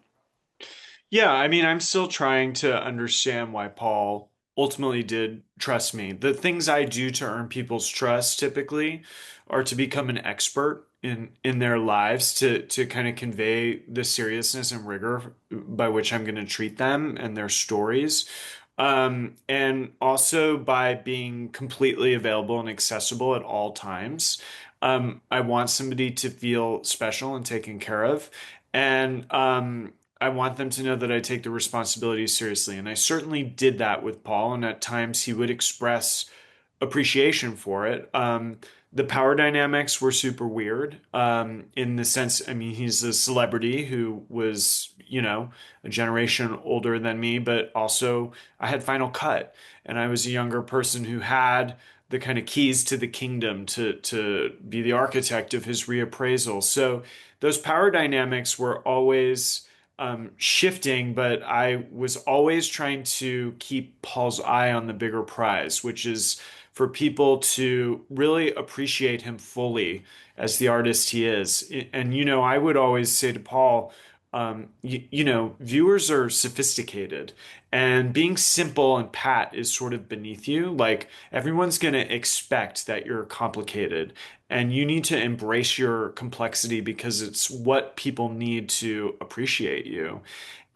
Yeah, I mean, I'm still trying to understand why Paul ultimately did trust me. The things I do to earn people's trust typically are to become an expert in their lives, to kind of convey the seriousness and rigor by which I'm going to treat them and their stories. And also by being completely available and accessible at all times. I want somebody to feel special and taken care of. And I want them to know that I take the responsibility seriously. And I certainly did that with Paul. And at times he would express appreciation for it. The power dynamics were super weird in the sense, I mean, he's a celebrity who was, a generation older than me, but also I had Final Cut, and I was a younger person who had the kind of keys to the kingdom to be the architect of his reappraisal. So those power dynamics were always shifting, but I was always trying to keep Paul's eye on the bigger prize, which is for people to really appreciate him fully as the artist he is. And, I would always say to Paul, viewers are sophisticated, and being simple and pat is sort of beneath you. Like, everyone's going to expect that you're complicated, and you need to embrace your complexity because it's what people need to appreciate you.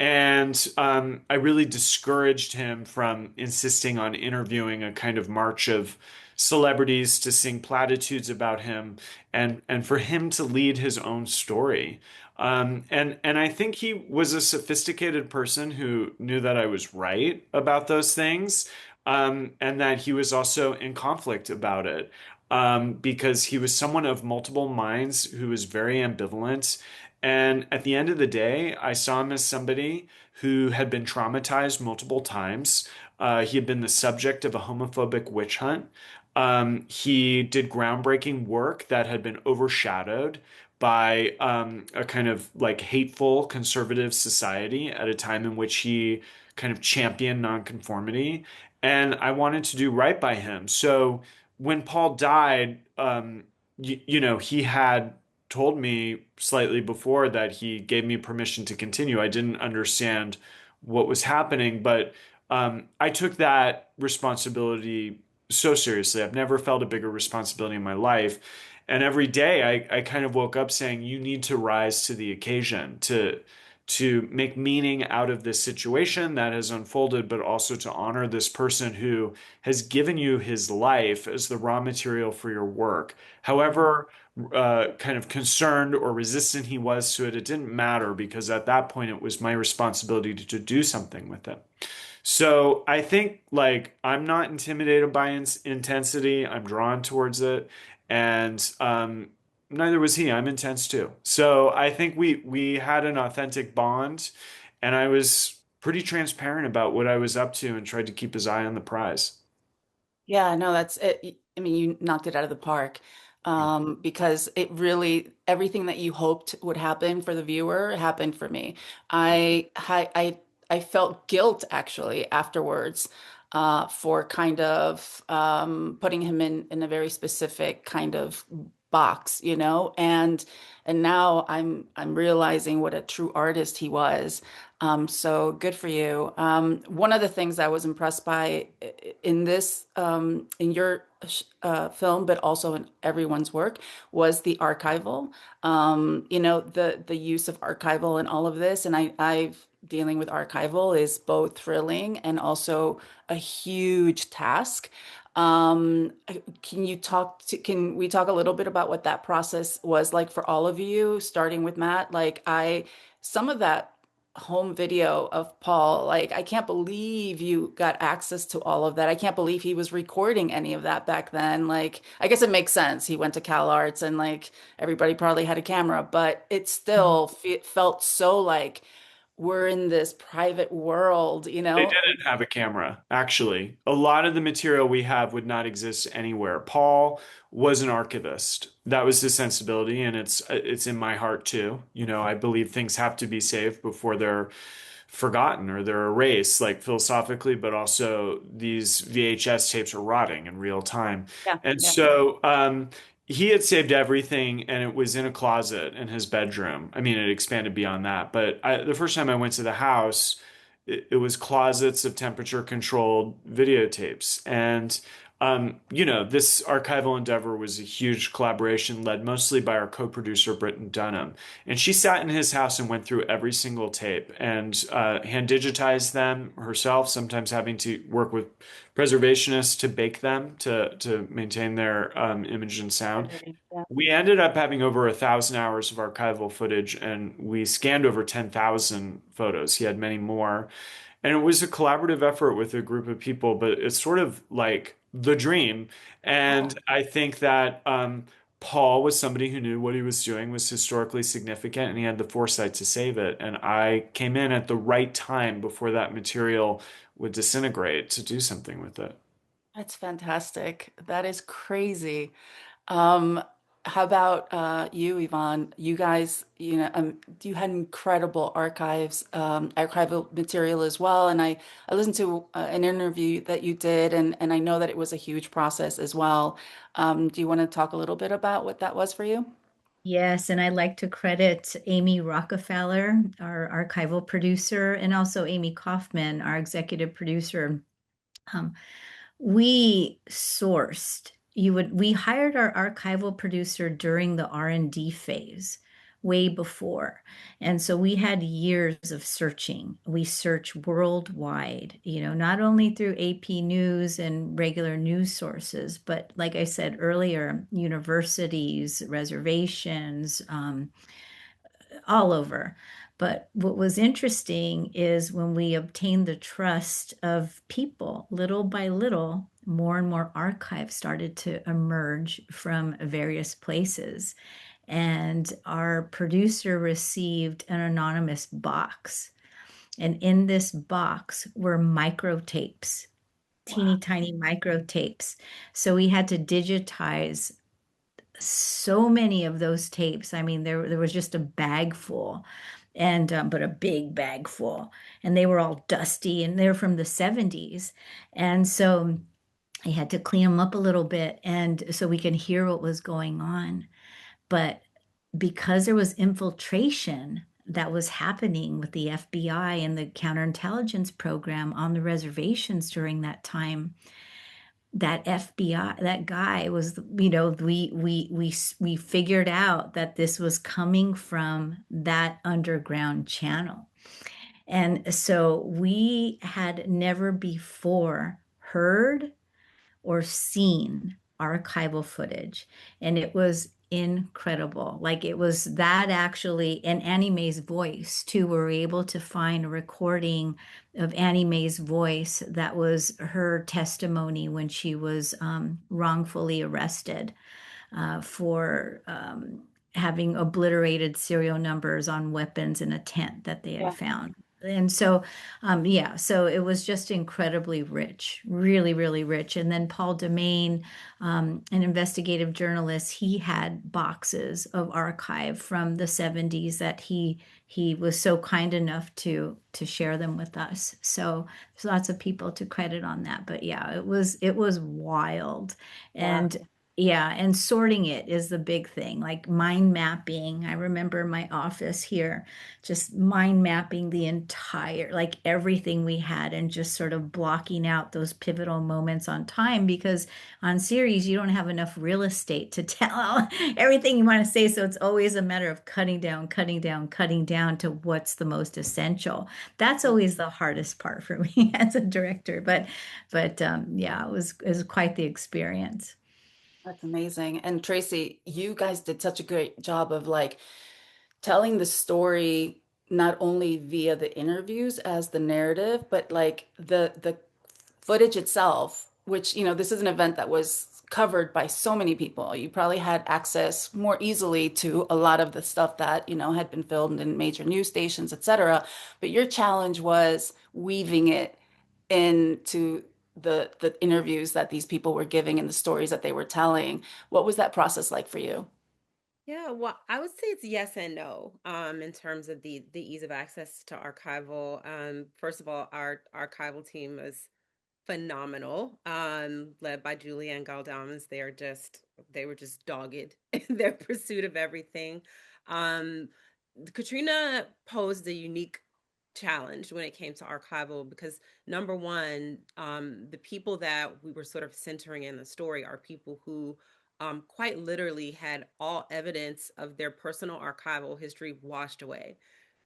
And I really discouraged him from insisting on interviewing a kind of march of celebrities to sing platitudes about him, and for him to lead his own story. And I think he was a sophisticated person who knew that I was right about those things, and that he was also in conflict about it, because he was someone of multiple minds who was very ambivalent. And at the end of the day, I saw him as somebody who had been traumatized multiple times. He had been the subject of a homophobic witch hunt. He did groundbreaking work that had been overshadowed by a kind of like hateful conservative society at a time in which he kind of championed nonconformity. And I wanted to do right by him. So when Paul died, he had told me slightly before that he gave me permission to continue. I didn't understand what was happening, but I took that responsibility so seriously. I've never felt a bigger responsibility in my life. And every day I kind of woke up saying, you need to rise to the occasion to make meaning out of this situation that has unfolded, but also to honor this person who has given you his life as the raw material for your work. However, kind of concerned or resistant he was to it, it didn't matter because at that point it was my responsibility to do something with it. So I think like I'm not intimidated by intensity. I'm drawn towards it, and neither was he. I'm intense too. So I think we had an authentic bond, and I was pretty transparent about what I was up to and tried to keep his eye on the prize. Yeah, no, that's it. I mean, you knocked it out of the park, because it really, everything that you hoped would happen for the viewer happened for me. I felt guilt actually afterwards, for kind of putting him in a very specific kind of box, and now I'm realizing what a true artist he was. So good for you. One of the things I was impressed by in this, in your film, but also in everyone's work, was the archival. The use of archival and all of this, and I've dealing with archival is both thrilling and also a huge task. Can we talk a little bit about what that process was like for all of you, starting with Matt? Some of that home video of Paul, like, I can't believe you got access to all of that. I can't believe he was recording any of that back then. Like, I guess it makes sense. He went to Cal Arts and like everybody probably had a camera, but it still felt so like we're in this private world, you They know? didn't have a camera, actually. A lot of the material we have would not exist anywhere. Paul was an archivist. That was his sensibility, and it's in my heart too. I believe things have to be saved before they're forgotten or they're erased, like philosophically, but also these VHS tapes are rotting in real time. Yeah, And yeah. so he had saved everything and it was in a closet in his bedroom. I mean, it expanded beyond that. But the first time I went to the house, it was closets of temperature controlled videotapes. And this archival endeavor was a huge collaboration led mostly by our co-producer, Brit Dunham. And she sat in his house and went through every single tape and hand digitized them herself, sometimes having to work with preservationists to bake them to maintain their image and sound. Yeah. We ended up having over 1,000 hours of archival footage, and we scanned over 10,000 photos. He had many more. And it was a collaborative effort with a group of people, but it's sort of like the dream. And I think that Paul was somebody who knew what he was doing was historically significant and he had the foresight to save it. And I came in at the right time before that material would disintegrate to do something with it. That's fantastic. That is crazy. Um, how about you, Yvonne? You guys, you had incredible archival material as well. And I listened to an interview that you did, and I know that it was a huge process as well. Do you want to talk a little bit about what that was for you? Yes, and I'd like to credit Amy Rockefeller, our archival producer, and also Amy Kaufman, our executive producer. Um, we sourced, we hired our archival producer during the R&D phase. way before. And so we had years of searching. We search worldwide, not only through AP News and regular news sources, but like I said earlier, universities, reservations, all over. But what was interesting is when we obtained the trust of people, little by little, more and more archives started to emerge from various places. And our producer received an anonymous box. And in this box were micro tapes, teeny Wow. tiny micro tapes. So we had to digitize so many of those tapes. I mean, there was just a bag full, and but a big bag full, and they were all dusty, and they're from the 70s, and so I had to clean them up a little bit, and so we can hear what was going on. But because there was infiltration that was happening with the FBI and the counterintelligence program on the reservations during that time, that FBI, that guy was, we figured out that this was coming from that underground channel. And so we had never before heard or seen archival footage. And it was incredible. Like it was that actually, and Annie Mae's voice too. We were able to find a recording of Annie Mae's voice that was her testimony when she was wrongfully arrested for having obliterated serial numbers on weapons in a tent that they had Yeah. found. And so, yeah, so it was just incredibly rich, really, really rich. And then Paul Demain, an investigative journalist, he had boxes of archive from the 70s that he was so kind enough to share them with us. So there's lots of people to credit on that. But yeah, it was wild. Wow. And yeah, and sorting it is the big thing, like mind mapping. I remember my office here, just mind mapping the entire, like everything we had, and just sort of blocking out those pivotal moments on time, because on series, you don't have enough real estate to tell everything you want to say. So it's always a matter of cutting down, cutting down, cutting down to what's the most essential. That's always the hardest part for me as a director. But yeah, it was quite the experience. That's amazing. And Traci, you guys did such a great job of like telling the story not only via the interviews as the narrative, but like the footage itself, which, this is an event that was covered by so many people. You probably had access more easily to a lot of the stuff that, had been filmed in major news stations, et cetera. But your challenge was weaving it into the interviews that these people were giving and the stories that they were telling. What was that process like for you? Yeah, well, I would say it's yes and no, in terms of the ease of access to archival. First of all, our archival team is phenomenal, led by Julianne Galdames. They were just dogged in their pursuit of everything. Um, Katrina posed a unique challenge when it came to archival because number one, the people that we were sort of centering in the story are people who quite literally had all evidence of their personal archival history washed away.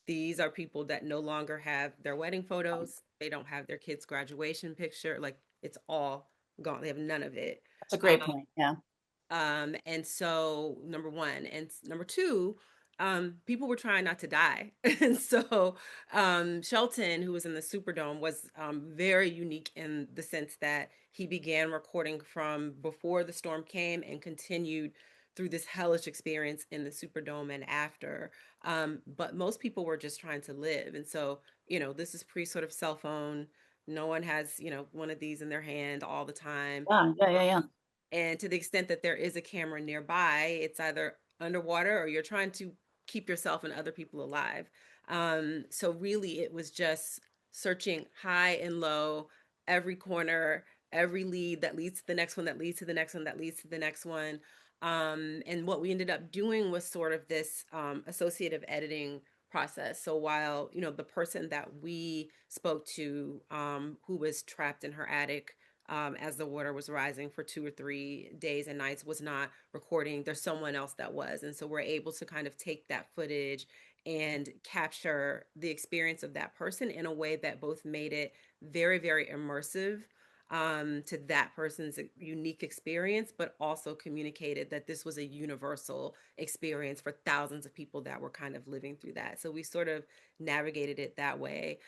These are people that no longer have their wedding photos. They don't have their kids' graduation picture. Like it's all gone. They have none of it. That's a great point. Yeah. And so number one, and number two, people were trying not to die. And so Shelton, who was in the Superdome, was very unique in the sense that he began recording from before the storm came and continued through this hellish experience in the Superdome and after. But most people were just trying to live. And so, this is pre sort of cell phone. No one has, one of these in their hand all the time. Yeah. Yeah. Yeah. Yeah. And to the extent that there is a camera nearby, it's either underwater or you're trying to keep yourself and other people alive. So really, it was just searching high and low, every corner, every lead that leads to the next one, that leads to the next one, that leads to the next one. And what we ended up doing was sort of this associative editing process. So while, the person that we spoke to, who was trapped in her attic as the water was rising for 2 or 3 days and nights, was not recording. There's someone else that was. And so we're able to kind of take that footage and capture the experience of that person in a way that both made it very, very immersive to that person's unique experience, but also communicated that this was a universal experience for thousands of people that were kind of living through that. So we sort of navigated it that way.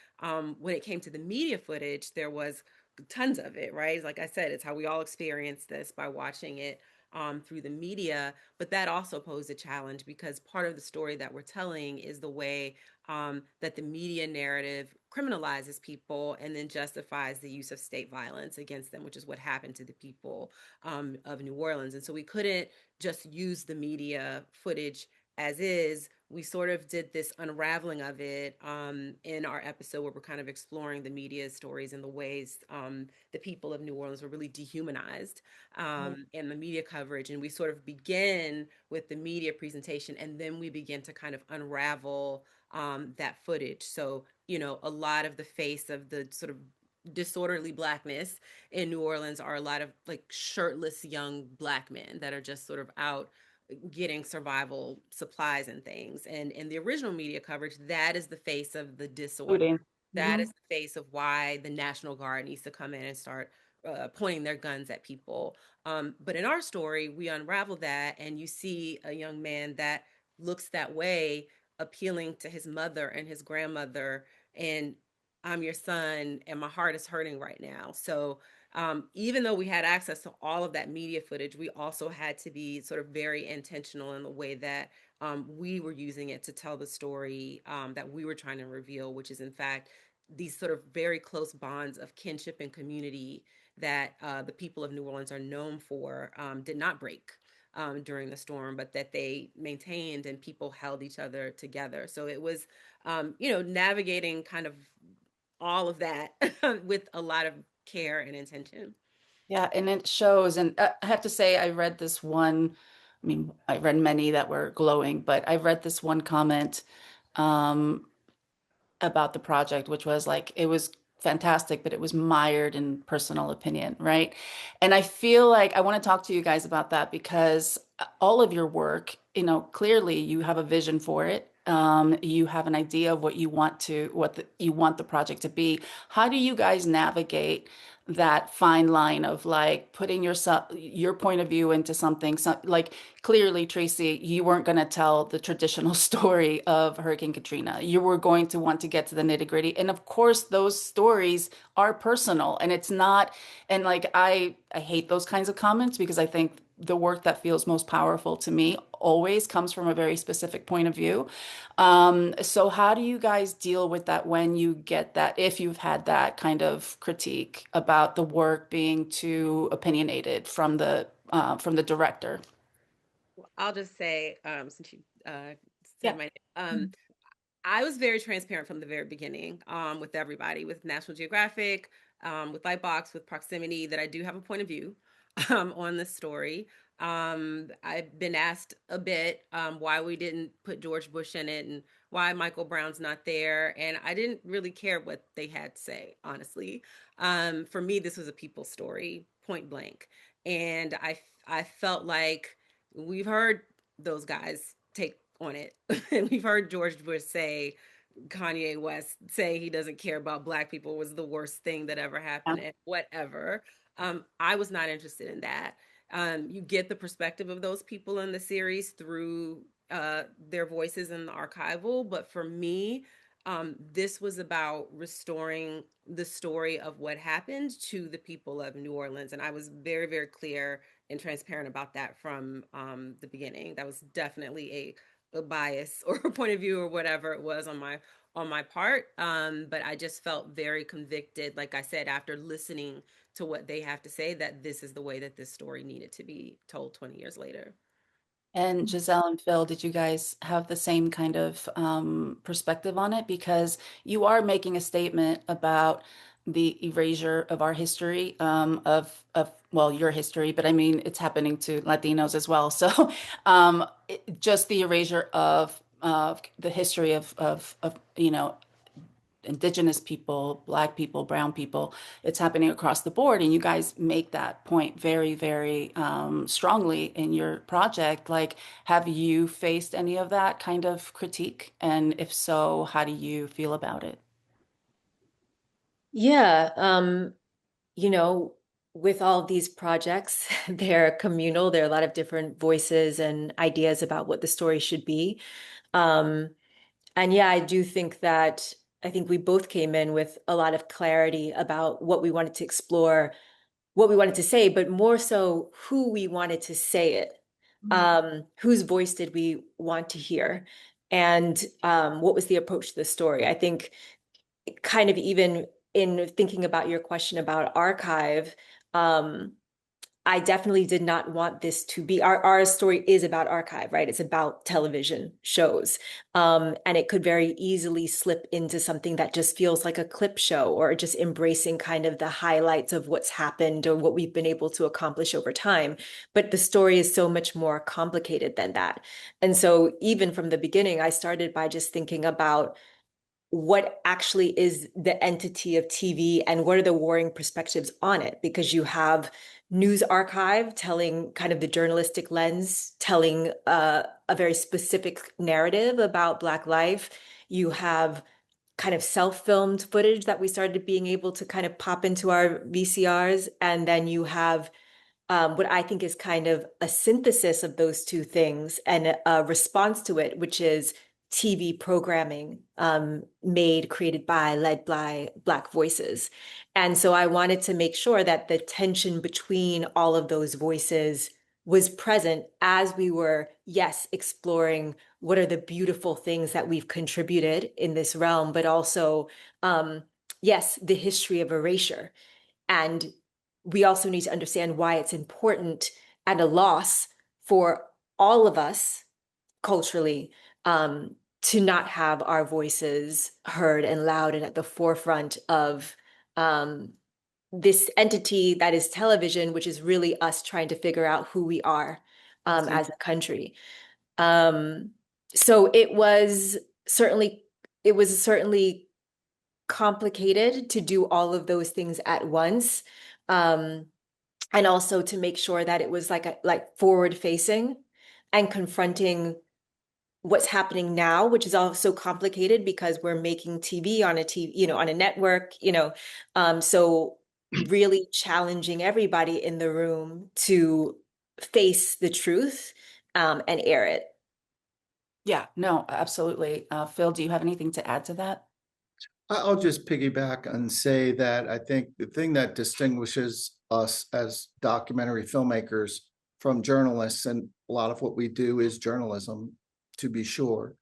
When it came to the media footage, there was tons of it, right? Like I said, it's how we all experienced this by watching it through the media. But that also posed a challenge because part of the story that we're telling is the way that the media narrative criminalizes people and then justifies the use of state violence against them, which is what happened to the people of New Orleans. And so we couldn't just use the media footage as is. We sort of did this unraveling of it in our episode where we're kind of exploring the media stories and the ways the people of New Orleans were really dehumanized in the media coverage. And we sort of begin with the media presentation and then we begin to kind of unravel that footage. So, you know, a lot of the face of the sort of disorderly blackness in New Orleans are a lot of like shirtless young black men that are just sort of out getting survival supplies and things. And in the original media coverage, that is the face of the disorder. Shooting. That is the face of why the National Guard needs to come in and start pointing their guns at people. But in our story, we unravel that, and you see a young man that looks that way, appealing to his mother and his grandmother, and I'm your son, and my heart is hurting right now. So even though we had access to all of that media footage, we also had to be sort of very intentional in the way that we were using it to tell the story that we were trying to reveal, which is in fact these sort of very close bonds of kinship and community that the people of New Orleans are known for did not break during the storm, but that they maintained and people held each other together. So it was, you know, navigating kind of all of that with a lot of care and intention. Yeah, and it shows. And I have to say, I read this one. I mean, I read many that were glowing, but I read this one comment um, about the project, which was like, it was fantastic, but it was mired in personal opinion, right? And I feel like I want to talk to you guys about that because all of your work, you know, clearly you have a vision for it. You have an idea of what you want to, you want the project to be. How do you guys navigate that fine line of like putting your point of view into something? So, like clearly, Traci, you weren't going to tell the traditional story of Hurricane Katrina. You were going to want to get to the nitty gritty, and of course, those stories are personal, and it's not. And like I hate those kinds of comments because I think the work that feels most powerful to me always comes from a very specific point of view. So how do you guys deal with that when you get that, if you've had that kind of critique about the work being too opinionated from the director? I'll just say, since you Yeah. said my name, I was very transparent from the very beginning with everybody, with National Geographic, with Lightbox, with Proximity, that I do have a point of view on this story. I've been asked a bit why we didn't put George Bush in it and why Michael Brown's not there. And I didn't really care what they had to say, honestly. For me, this was a people story, point blank. And I felt like we've heard those guys take on it. And we've heard George Bush say Kanye West say he doesn't care about black people was the worst thing that ever happened and whatever. I was not interested in that. You get the perspective of those people in the series through their voices in the archival, but for me, this was about restoring the story of what happened to the people of New Orleans, and I was very, very clear and transparent about that from the beginning. That was definitely a bias or a point of view or whatever it was on my part. But I just felt very convicted, like I said, after listening to what they have to say, that this is the way that this story needed to be told 20 years later. And Giselle and Phil, did you guys have the same kind of perspective on it? Because you are making a statement about the erasure of our history, of well, your history, but I mean, it's happening to Latinos as well. So, just the erasure of the history of you know Indigenous people, Black people, brown people. It's happening across the board. And you guys make that point very, very strongly in your project. Like, have you faced any of that kind of critique? And if so, how do you feel about it? Yeah, you know, with all of these projects, they're communal. There are a lot of different voices and ideas about what the story should be. Um, and yeah, I do think that I think we both came in with a lot of clarity about what we wanted to explore, what we wanted to say, but more so who we wanted to say it. Whose voice did we want to hear? And what was the approach to the story? I think kind of even in thinking about your question about archive, um, I definitely did not want this to be our story is about archive, right? It's about television shows. And it could very easily slip into something that just feels like a clip show or just embracing kind of the highlights of what's happened or what we've been able to accomplish over time. But the story is so much more complicated than that. And so even from the beginning, I started by just thinking about what actually is the entity of TV and what are the warring perspectives on it? Because you have news archive telling kind of the journalistic lens, telling a very specific narrative about Black life. You have kind of self-filmed footage that we started being able to kind of pop into our VCRs. And then you have what I think is kind of a synthesis of those two things and a response to it, which is TV programming made, created by, led by Black voices. And so I wanted to make sure that the tension between all of those voices was present as we were, yes, exploring what are the beautiful things that we've contributed in this realm, but also, yes, the history of erasure. And we also need to understand why it's important and a loss for all of us culturally to not have our voices heard and loud and at the forefront of this entity that is television, which is really us trying to figure out who we are as a country. Um, so it was certainly complicated to do all of those things at once. Um, and also to make sure that it was like forward facing and confronting what's happening now, which is also complicated because we're making TV on a TV, on a network, so really challenging everybody in the room to face the truth and air it. Yeah, no, absolutely. Phil, do you have anything to add to that? I'll just piggyback and say that I think the thing that distinguishes us as documentary filmmakers from journalists, and a lot of what we do is journalism, to be sure,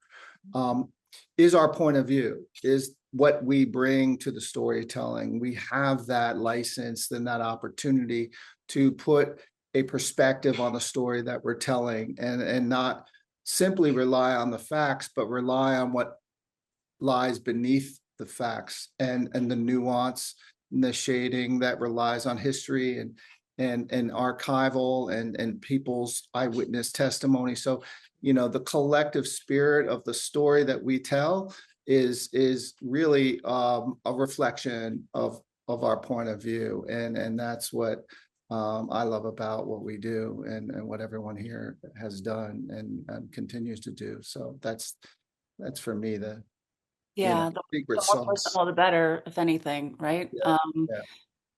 is our point of view, is what we bring to the storytelling. We have that license and that opportunity to put a perspective on the story that we're telling and not simply rely on the facts, but rely on what lies beneath the facts and the nuance and the shading that relies on history and archival and people's eyewitness testimony. So, the collective spirit of the story that we tell is really a reflection of our point of view, and that's what I love about what we do and what everyone here has done and continues to do. So that's for me Yeah, secret the more sauce. personal, the better, if anything, right? Yeah, yeah.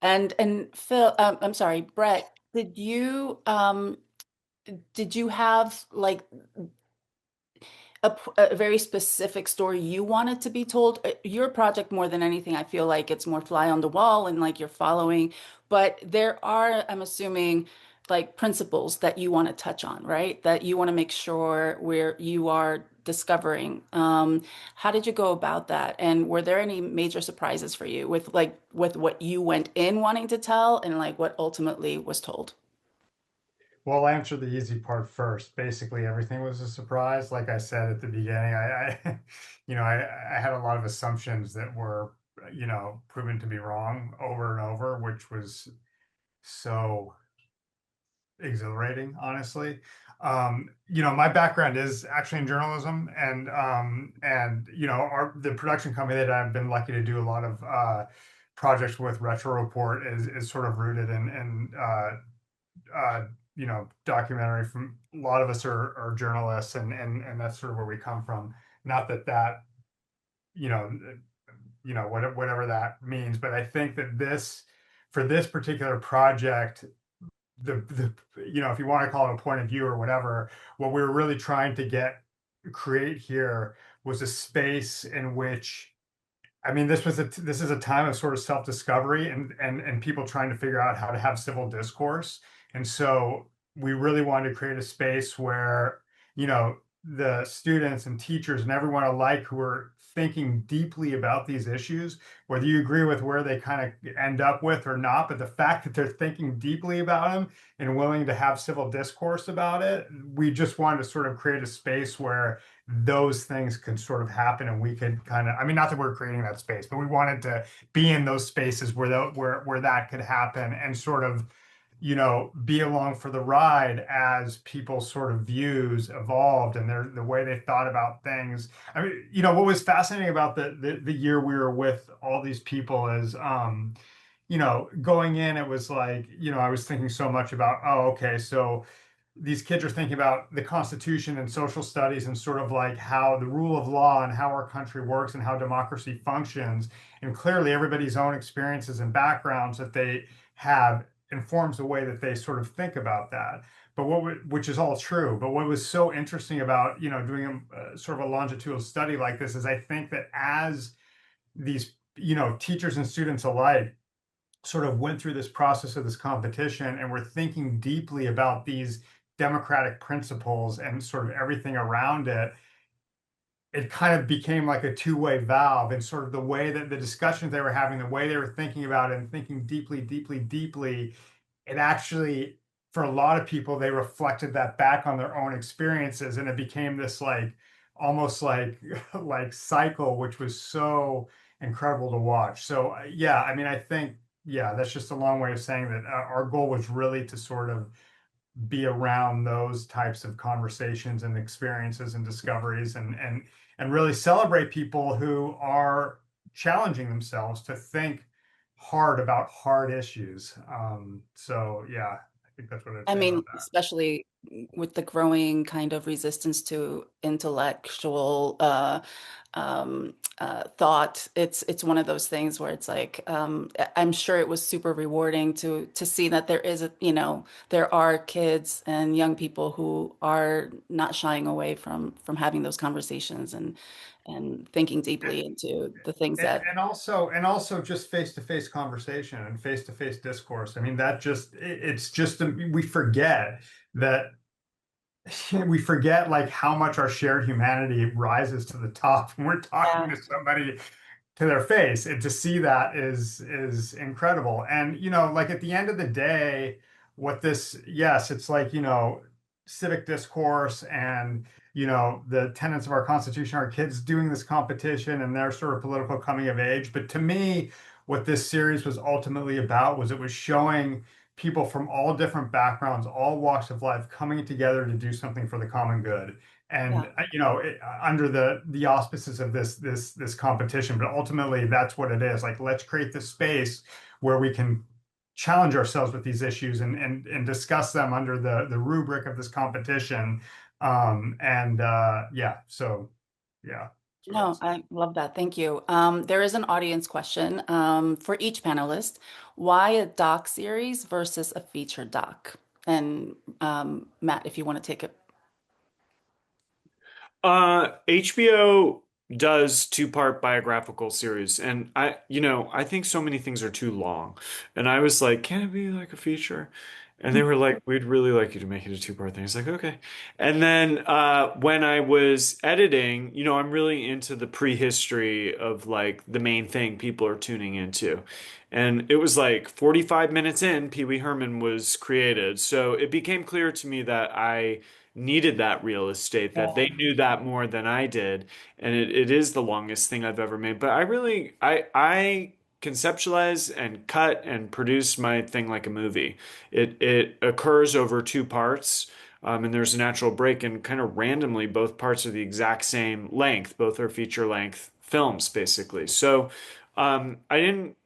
And Phil, I'm sorry, Brett, did you have like a very specific story you wanted to be told? Your project, more than anything, I feel like it's more fly on the wall and like you're following, but there are, I'm assuming, like principles that you want to touch on, right? That you want to make sure where you are discovering. How did you go about that? And were there any major surprises for you with what you went in wanting to tell and like what ultimately was told? Well, I'll answer the easy part first. Basically, everything was a surprise. Like I said at the beginning, I had a lot of assumptions that were, proven to be wrong over and over, which was so exhilarating, honestly. My background is actually in journalism, and our the production company that I've been lucky to do a lot of projects with, Retro Report, is sort of rooted in documentary. From a lot of us are journalists, and that's sort of where we come from. Not that you know whatever that means, but I think that this for this particular project, the if you want to call it a point of view or whatever, what we were really trying to create here was a space in which, I mean, this is a time of sort of self-discovery, and people trying to figure out how to have civil discourse. And so we really wanted to create a space where, you know, the students and teachers and everyone alike who are thinking deeply about these issues, whether you agree with where they kind of end up with or not, but the fact that they're thinking deeply about them and willing to have civil discourse about it, we just wanted to sort of create a space where those things could sort of happen, and we could kind of, I mean, not that we're creating that space, but we wanted to be in those spaces where that could happen, and sort of be along for the ride as people's sort of views evolved and the way they thought about things. I mean, what was fascinating about the year we were with all these people is, going in, it was like, I was thinking so much about, oh, okay, so these kids are thinking about the Constitution and social studies and sort of like how the rule of law and how our country works and how democracy functions. And clearly, everybody's own experiences and backgrounds that they have informs the way that they sort of think about that. But which is all true. But what was so interesting about doing sort of a longitudinal study like this is, I think that as these teachers and students alike sort of went through this process of this competition and were thinking deeply about these democratic principles and sort of everything around it, it kind of became like a two-way valve, and sort of the way that the discussions they were having, the way they were thinking about it and thinking deeply, deeply, deeply, it actually, for a lot of people, they reflected that back on their own experiences, and it became this like almost like like cycle, which was so incredible to watch. So yeah, I mean, I think, yeah, that's just a long way of saying that our goal was really to sort of be around those types of conversations and experiences and discoveries, and really celebrate people who are challenging themselves to think hard about hard issues. So yeah, I think that's what I'd I say about mean, that. especially with the growing kind of resistance to intellectual thought, it's one of those things where it's like, I'm sure it was super rewarding to see that there is there are kids and young people who are not shying away from having those conversations and thinking deeply into the things and, that. and also just face-to-face conversation and face-to-face discourse. I mean, that just it's just we forget that we forget like how much our shared humanity rises to the top when we're talking Yeah. to somebody to their face, and to see that is incredible. And like at the end of the day, what this yes, it's like civic discourse and the tenets of our Constitution, our kids doing this competition and their sort of political coming of age. But to me, what this series was ultimately about was, it was showing people from all different backgrounds, all walks of life, coming together to do something for the common good. And Yeah. under the auspices of this competition, but ultimately that's what it is. Like, let's create this space where we can challenge ourselves with these issues, and discuss them under the rubric of this competition. And yeah, so yeah, that's what I would No, say. I love that. Thank you. There is an audience question for each panelist. Why a doc series versus a feature doc? And Matt, if you want to take it. HBO does two-part biographical series, and I think so many things are too long. And I was like, can it be like a feature? And they were like, we'd really like you to make it a two-part thing. It's like, okay. And then when I was editing, I'm really into the prehistory of like the main thing people are tuning into. And it was like 45 minutes in, Pee Wee Herman was created. So it became clear to me that I needed that real estate, that they knew that more than I did. And it is the longest thing I've ever made. But I really, I conceptualize and cut and produce my thing like a movie. It occurs over two parts, and there's a natural break, and kind of randomly, both parts are the exact same length. Both are feature length films, basically. So I didn't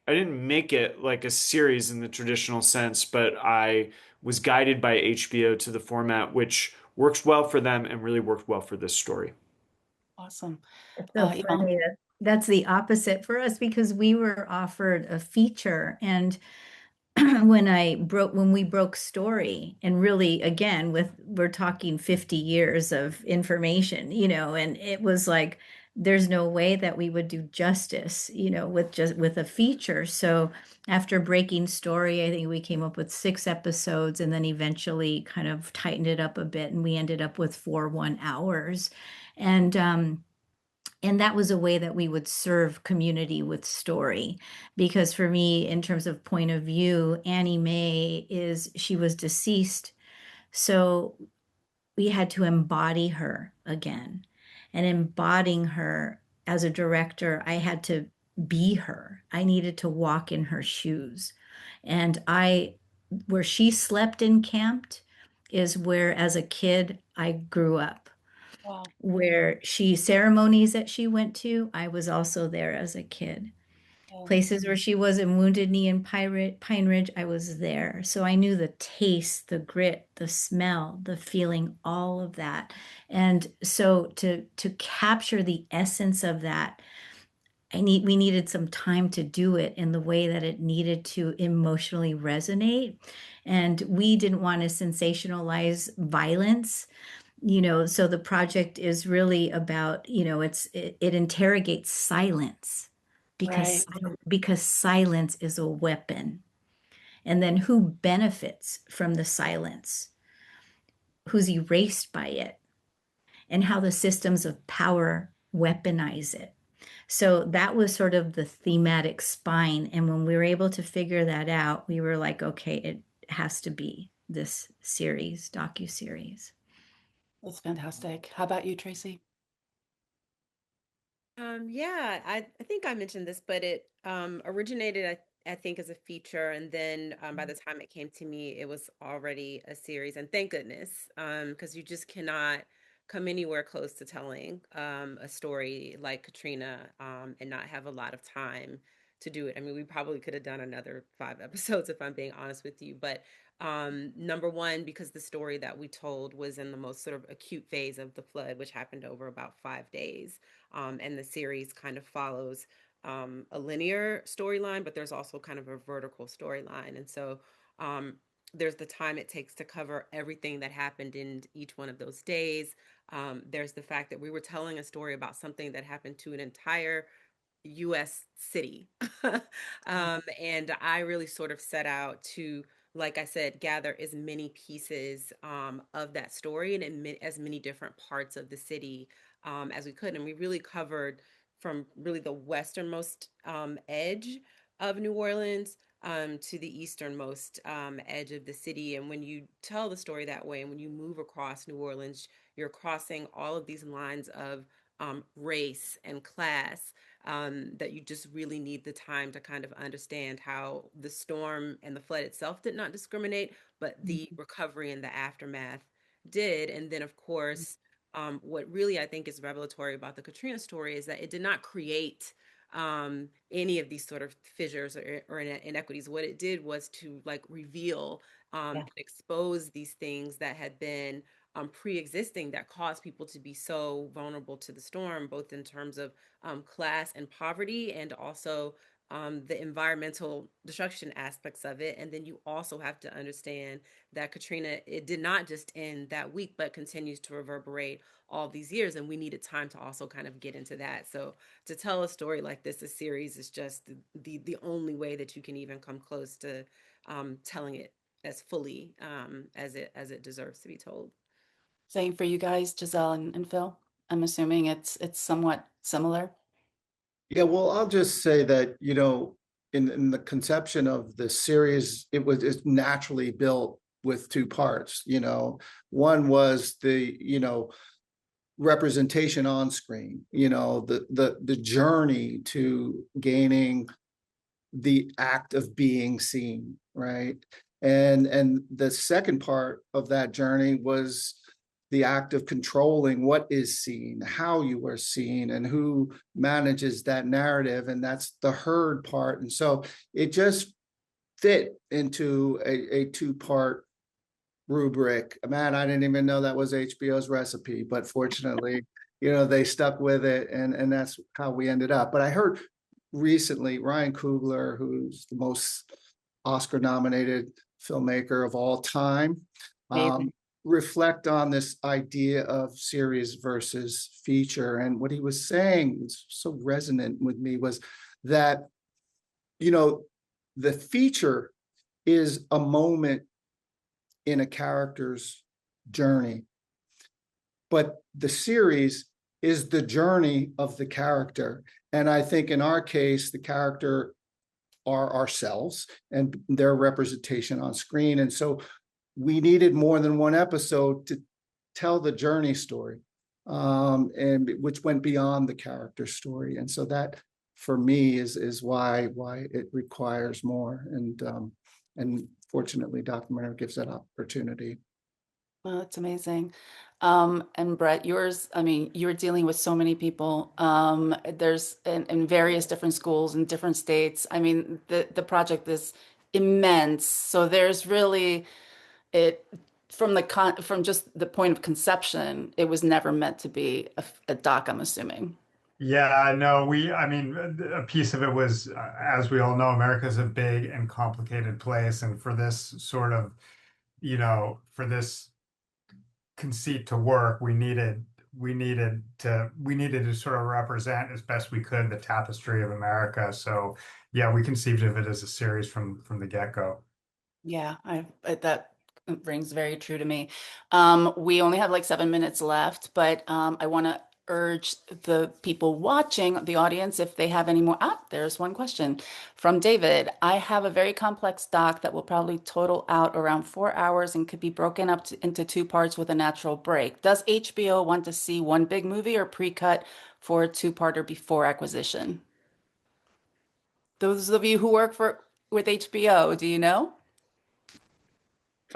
make it like a series in the traditional sense, but I was guided by HBO to the format, which works well for them and really worked well for this story. Awesome. It's so Yvonne? funny that that's the opposite for us because we were offered a feature and when we broke story and really again we're talking 50 years of information, and it was like there's no way that we would do justice, with a feature. So after breaking story, I think we came up with 6 episodes and then eventually kind of tightened it up a bit and we ended up with 4 1 hours. And that was a way that we would serve community with story. Because for me, in terms of point of view, Annie Mae she was deceased. So we had to embody her again. And embodying her as a director, I had to be her. I needed to walk in her shoes. And where she slept and camped is where, as a kid, I grew up. Wow. Where ceremonies that she went to, I was also there as a kid. Yeah. Places where she was in Wounded Knee and Pine Ridge, I was there. So I knew the taste, the grit, the smell, the feeling, all of that. And so to capture the essence of that, we needed some time to do it in the way that it needed to emotionally resonate. And we didn't want to sensationalize violence, so the project is really about, it interrogates silence Right. because silence is a weapon. And then who benefits from the silence? Who's erased by it? And how the systems of power weaponize it. So that was sort of the thematic spine. And when we were able to figure that out, we were like, okay, it has to be this docu-series. That's fantastic. How about you, Traci? Yeah, I think I mentioned this, but it originated, I think, as a feature, and then by the time it came to me, it was already a series, and thank goodness, because you just cannot come anywhere close to telling a story like Katrina and not have a lot of time to do it. I mean, we probably could have done another 5 episodes if I'm being honest with you, but number one, because the story that we told was in the most sort of acute phase of the flood, which happened over about 5 days. And the series kind of follows a linear storyline, but there's also kind of a vertical storyline. And so there's the time it takes to cover everything that happened in each one of those days. There's the fact that we were telling a story about something that happened to an entire US city. And I really sort of set out to, like I said, gather as many pieces of that story and as many different parts of the city as we could. And we really covered from really the westernmost edge of New Orleans to the easternmost edge of the city. And when you tell the story that way, and when you move across New Orleans, you're crossing all of these lines of race and class that you just really need the time to kind of understand how the storm and the flood itself did not discriminate, but the recovery and the aftermath did. And then, of course, what really I think is revelatory about the Katrina story is that it did not create any of these sort of fissures or inequities. What it did was to like reveal and expose these things that had been pre-existing that caused people to be so vulnerable to the storm, both in terms of class and poverty, and also the environmental destruction aspects of it. And then you also have to understand that Katrina, it did not just end that week, but continues to reverberate all these years. And we needed time to also kind of get into that. So to tell a story like this, a series, is just the only way that you can even come close to telling it as fully as it deserves to be told. Same for you guys, Giselle and Phil. I'm assuming it's somewhat similar. Yeah, well, I'll just say that, in the conception of the series, it's naturally built with two parts. One was the, representation on screen, the journey to gaining the act of being seen, right? And the second part of that journey was the act of controlling what is seen, how you are seen, and who manages that narrative. And that's the herd part. And so it just fit into a two-part rubric. Man, I didn't even know that was HBO's recipe, but fortunately, they stuck with it, and that's how we ended up. But I heard recently Ryan Coogler, who's the most Oscar-nominated filmmaker of all time, Amazing. reflect on this idea of series versus feature. And what he was saying was so resonant with me was that, the feature is a moment in a character's journey, but the series is the journey of the character. And I think in our case, the character are ourselves and their representation on screen. And so we needed more than one episode to tell the journey story, and which went beyond the character story. And so that, for me, is why it requires more. And fortunately, documentary gives that opportunity. Well, that's amazing. And Bret, yours, I mean, you're dealing with so many people. There's in various different schools in different states. I mean, the project is immense. So there's really it from just the point of conception, it was never meant to be a doc, I'm assuming. Yeah, no, I mean, a piece of it was, as we all know, America's a big and complicated place. And for this sort of, for this conceit to work, we needed to sort of represent as best we could the tapestry of America. So yeah, we conceived of it as a series from the get-go. Yeah, that rings very true to me. We only have like 7 minutes left, but I want to urge the people watching, the audience, if they have any more. There's one question from David. I have a very complex doc that will probably total out around 4 hours and could be broken up into two parts with a natural break. Does HBO want to see one big movie or pre-cut for a two-parter before acquisition? Those of you who work with HBO, do you know?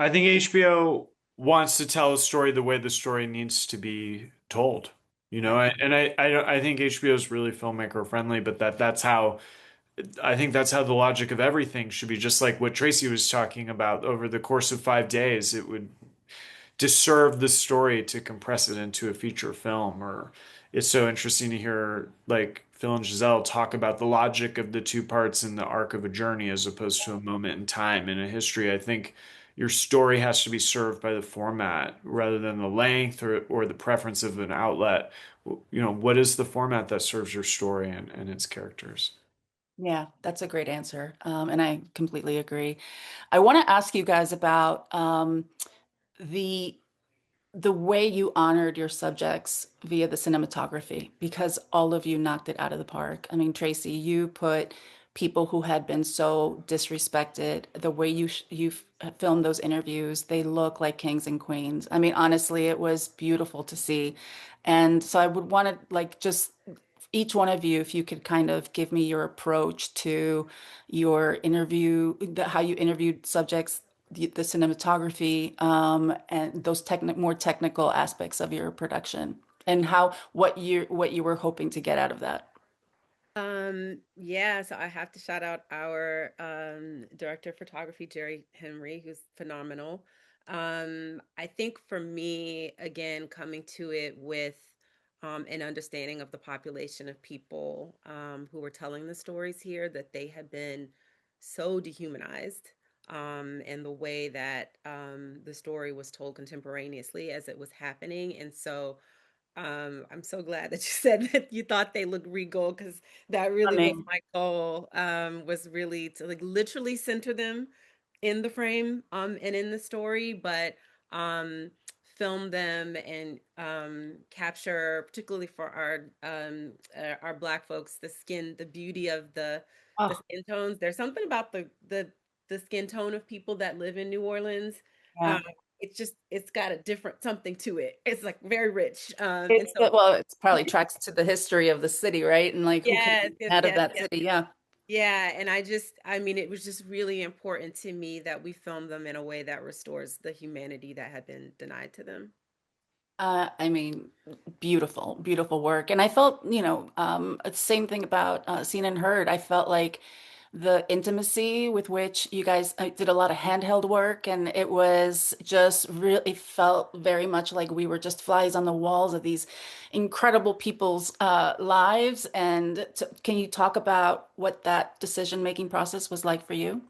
I think HBO wants to tell a story the way the story needs to be told. I think HBO is really filmmaker friendly, but that's how I think that's how the logic of everything should be. Just like what Traci was talking about, over the course of 5 days, it would disserve the story to compress it into a feature film. Or it's so interesting to hear like Phil and Giselle talk about the logic of the two parts in the arc of a journey as opposed to a moment in time in a history. I think your story has to be served by the format rather than the length or the preference of an outlet. What is the format that serves your story and its characters? Yeah, that's a great answer. And I completely agree. I want to ask you guys about the the way you honored your subjects via the cinematography, because all of you knocked it out of the park. I mean, Traci, you put people who had been so disrespected, the way you filmed those interviews, they look like kings and queens. I mean, honestly, it was beautiful to see. And so I would want to like just each one of you, if you could kind of give me your approach to your interview, how you interviewed subjects, the cinematography, and those more technical aspects of your production, and what you were hoping to get out of that. Yeah, so I have to shout out our director of photography, Jerry Henry, who's phenomenal. I think for me, again, coming to it with an understanding of the population of people who were telling the stories here, that they had been so dehumanized, and the way that the story was told contemporaneously as it was happening. And so I'm so glad that you said that you thought they looked regal, because that really was Stunning. my goal, was really to like literally center them in the frame, and in the story, but um, film them and capture, particularly for our Black folks, the beauty of the Oh, skin tones. There's something about the skin tone of people that live in New Orleans. yeah. Um, it's got a different something to it. It's like very rich. And It's so well, it's probably tracks to the history of the city, right? And like who came yes, yes, out of yes, that yes. city. Yeah. Yeah, and I mean, it was just really important to me that we film them in a way that restores the humanity that had been denied to them. I mean, beautiful, beautiful work. And I felt, same thing about Seen and Heard. I felt like the intimacy with which you guys did a lot of handheld work, and it was just really, it felt very much like we were just flies on the walls of these incredible people's lives. And can you talk about what that decision-making process was like for you?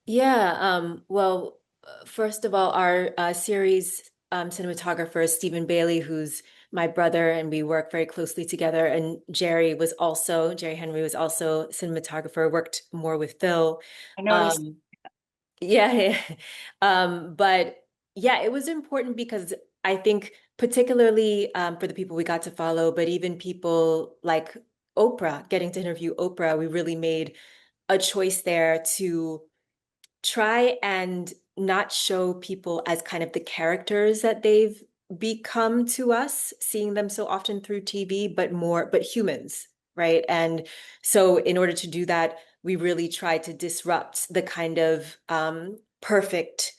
Yeah, well, first of all, our series cinematographer is Stephen Bailey, who's my brother, and we work very closely together. And Jerry Henry was also cinematographer, worked more with Phil. I noticed. Um, yeah, yeah. But yeah, it was important because I think particularly for the people we got to follow, but even people like Oprah, getting to interview Oprah, we really made a choice there to try and not show people as kind of the characters that they've become to us, seeing them so often through TV, but humans, right? And so, in order to do that, we really tried to disrupt the kind of perfect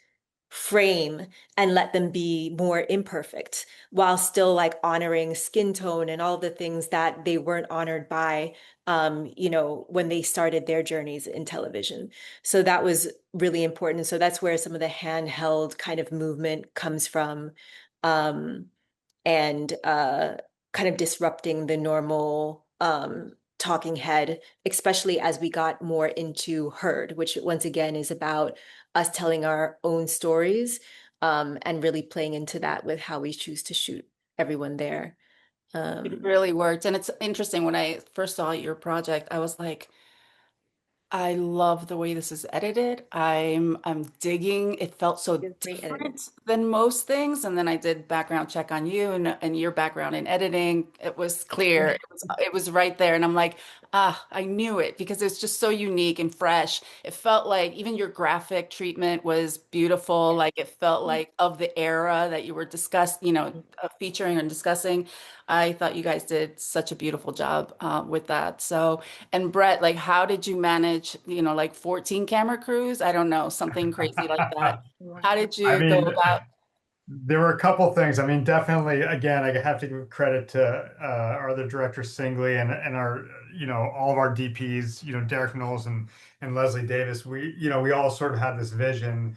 frame and let them be more imperfect while still like honoring skin tone and all the things that they weren't honored by when they started their journeys in television. So that was really important. So that's where some of the handheld kind of movement comes from. Um, and kind of disrupting the normal talking head, especially as we got more into Herd, which once again is about us telling our own stories and really playing into that with how we choose to shoot everyone there. It Um, really worked. And it's interesting, when I first saw your project, I was like, I love the way this is edited. I'm digging. It felt so it's great editing. different than most things. And then I did background check on you and your background in editing. It was clear. It was right there. And I'm like, I knew it because it's just so unique and fresh. It felt like even your graphic treatment was beautiful. Like it felt like of the era that you were featuring and discussing. I thought you guys did such a beautiful job with that. So. And Bret, like, how did you manage, like 14 camera crews? I don't know, something crazy like that. How did I you go mean, about? there were a couple things. I mean, definitely, again, I have to give credit to our other director Singley and our, all of our DPs, Derek Knowles and Leslie Davis. We all sort of had this vision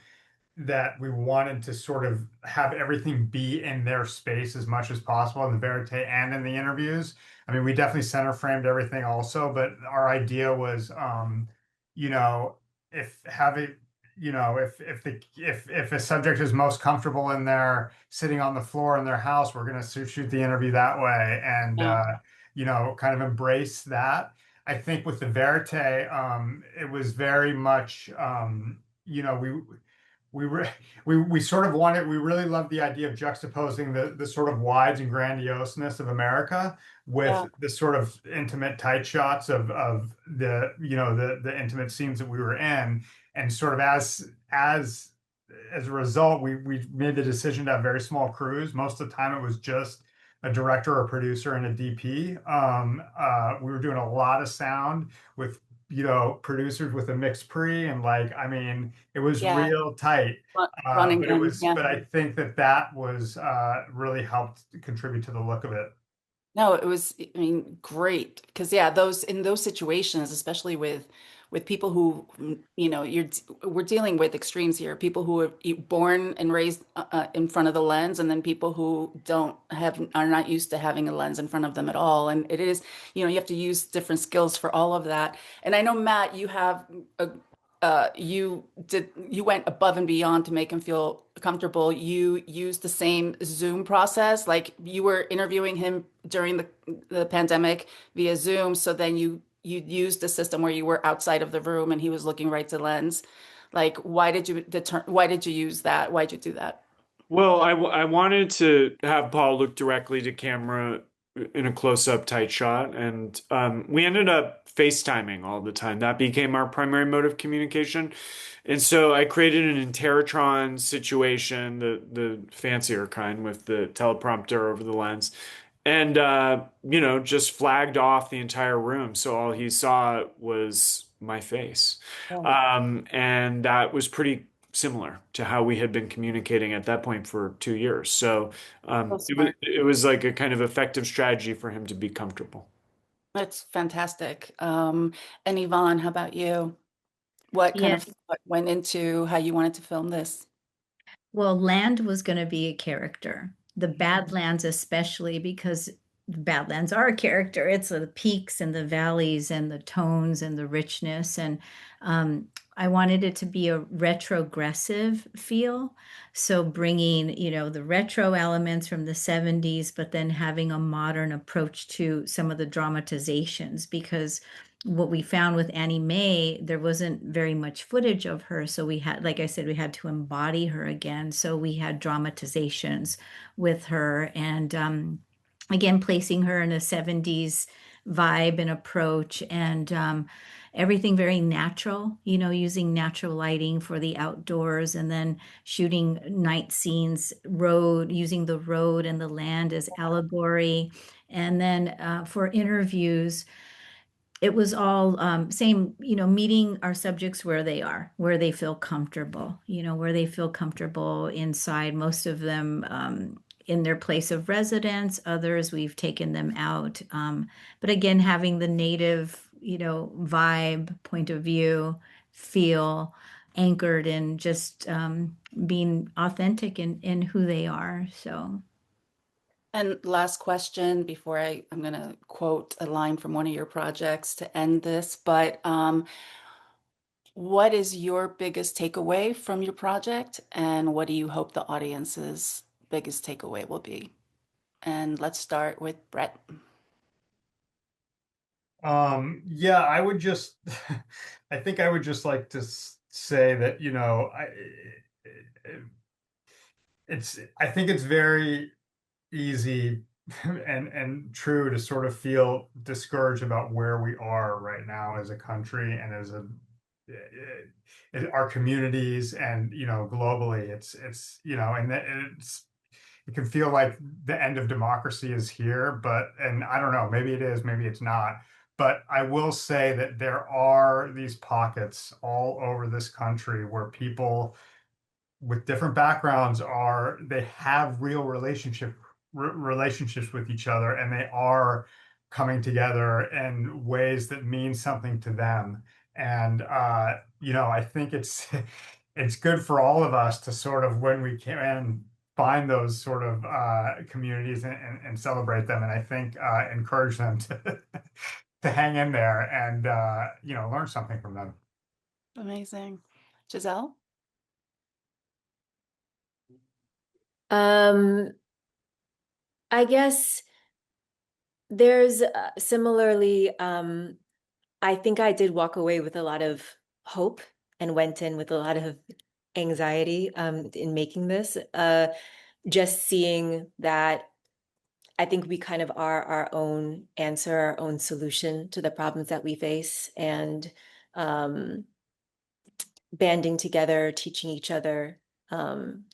that we wanted to sort of have everything be in their space as much as possible in the verite and in the interviews. I mean, we definitely center framed everything also, but our idea was, you know, if having, if a subject is most comfortable in there sitting on the floor in their house, we're going to shoot the interview that way and, Yeah, kind of embrace that. I think with the verite, it was very much, we re we sort of wanted we really loved the idea of juxtaposing the sort of wides and grandioseness of America with yeah, the sort of intimate tight shots of the intimate scenes that we were in, and sort of as a result we made the decision to have very small crews. Most of the time it was just a director or producer and a DP. We were doing a lot of sound with producers with a mixed pre, and like, I mean, it was yeah. real tight. Fun and gun. Yeah. But I think that was really helped contribute to the look of it. No, it was, I mean, great. Because yeah, those in those situations, especially with people who, we're dealing with extremes here, people who are born and raised in front of the lens, and then people who are not used to having a lens in front of them at all. And it is, you have to use different skills for all of that. And I know, Matt, you went above and beyond to make him feel comfortable. You used the same Zoom process, like you were interviewing him during the pandemic via Zoom. So then you used the system where you were outside of the room and he was looking right to lens. Like, why did you use that? Why'd you do that? Well, I wanted to have Paul look directly to camera in a close-up tight shot, and we ended up FaceTiming all the time. That became our primary mode of communication. And so I created an Interatron situation, the fancier kind with the teleprompter over the lens. and just flagged off the entire room. So all he saw was my face. And that was pretty similar to how we had been communicating at that point for 2 years. So So it was smart. it was like a kind of effective strategy for him to be comfortable. That's fantastic. And Yvonne, how about you? What kind of Yes. what went into how you wanted to film this? Well, land was going to be a character. The Badlands, especially because the Badlands are a character. It's the peaks and the valleys and the tones and the richness. And um, I wanted it to be a retrogressive feel. So bringing, the retro elements from the 70s, but then having a modern approach to some of the dramatizations because what we found with Annie Mae, there wasn't very much footage of her. So we had, like I said, we had to embody her again. So we had dramatizations with her and again, placing her in a 70s vibe and approach and everything very natural, using natural lighting for the outdoors and then shooting night scenes, using the road and the land as allegory. And then for interviews, it was all same, meeting our subjects where they are, where they feel comfortable, where they feel comfortable inside. Most of them in their place of residence, others we've taken them out. But again, having the native, vibe, point of view, feel anchored in just being authentic in who they are. So. And last question before I'm going to quote a line from one of your projects to end this, but what is your biggest takeaway from your project and what do you hope the audience's biggest takeaway will be? And let's start with Bret. Yeah, I would just, I think I would just like to say that, I think it's very easy and true to sort of feel discouraged about where we are right now as a country and as our communities and globally and it can feel like the end of democracy is here, and I don't know, maybe it is, maybe it's not. But I will say that there are these pockets all over this country where people with different backgrounds they have real relationships with each other, and they are coming together in ways that mean something to them. And I think it's it's good for all of us to sort of, when we can, find those sort of communities and celebrate them, and I think encourage them to to hang in there and learn something from them. Amazing. Giselle? I guess there's similarly, I think I did walk away with a lot of hope and went in with a lot of anxiety in making this. Just seeing that I think we kind of are our own answer, our own solution to the problems that we face, and banding together, teaching each other.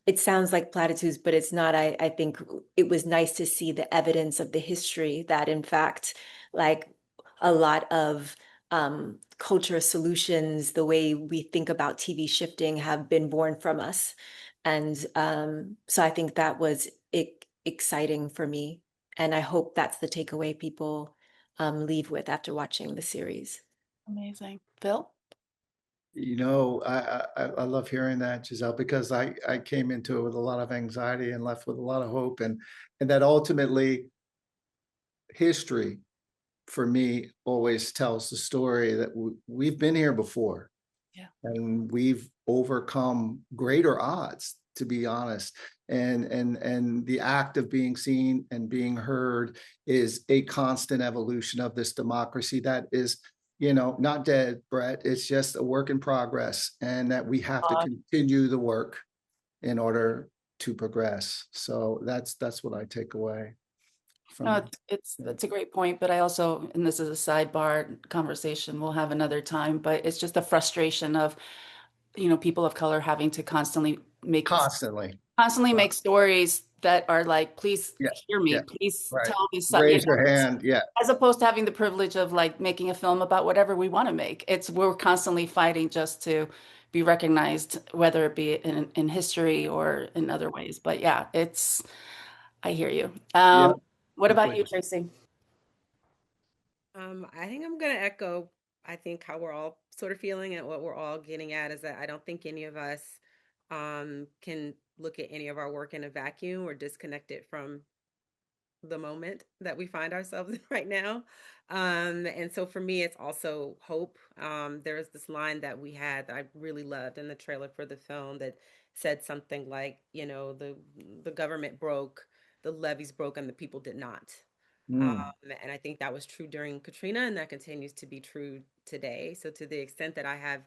It sounds like platitudes, but it's not. I think it was nice to see the evidence of the history that, in fact, like a lot of culture solutions, the way we think about TV shifting, have been born from us. And so I think that was exciting for me. And I hope that's the takeaway people leave with after watching the series. Amazing. Phil? I love hearing that, Giselle, because I came into it with a lot of anxiety and left with a lot of hope, and that ultimately history for me always tells the story that we've been here before. Yeah. And we've overcome greater odds, to be honest. And the act of being seen and being heard is a constant evolution of this democracy that is, not dead, Bret. It's just a work in progress, and that we have to continue the work in order to progress. So that's what I take away from No, it's a great point, but I also, and this is a sidebar conversation we'll have another time, but it's just the frustration of, people of color having to constantly make constantly. make stories that are like, please Yeah, hear me, yeah, please right. tell me something, Raise your hand. Yeah. as opposed to having the privilege of like making a film about whatever we want to make. We're constantly fighting just to be recognized, whether it be in history or in other ways. But yeah, I hear you. Yeah. What about you, Traci? I think I'm gonna echo, I think how we're all sort of feeling, and what we're all getting at is that I don't think any of us can look at any of our work in a vacuum or disconnect it from the moment that we find ourselves in right now. And so for me, it's also hope. There was this line that we had that I really loved in the trailer for the film that said something like, you know, the government broke, the levees broke, and the people did not. Mm. And I think that was true during Katrina, and that continues to be true today. So to the extent that I have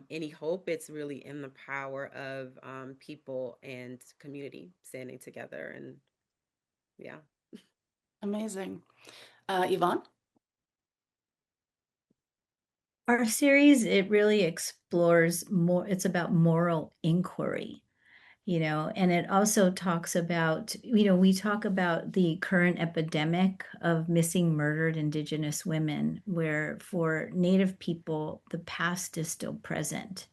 any hope, it's really in the power of people and community standing together. And yeah. Amazing. Yvonne? Our series, it really explores more, it's about moral inquiry, and it also talks about, we talk about the current epidemic of missing murdered Indigenous women, where for Native people, the past is still present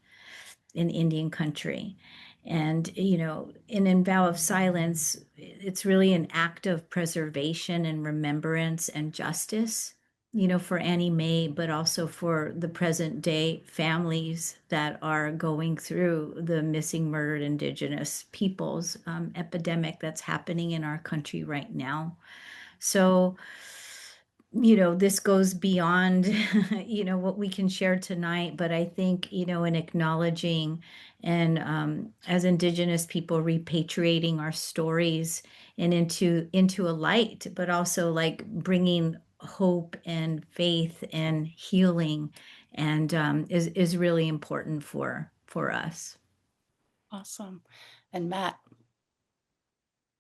in Indian country. And, in Vow of Silence, it's really an act of preservation and remembrance and justice, for Annie Mae, but also for the present day families that are going through the missing murdered Indigenous peoples epidemic that's happening in our country right now. So, this goes beyond, what we can share tonight, but I think, in acknowledging and as Indigenous people repatriating our stories and into a light, but also like bringing hope and faith and healing and is really important for us. Awesome. And Matt?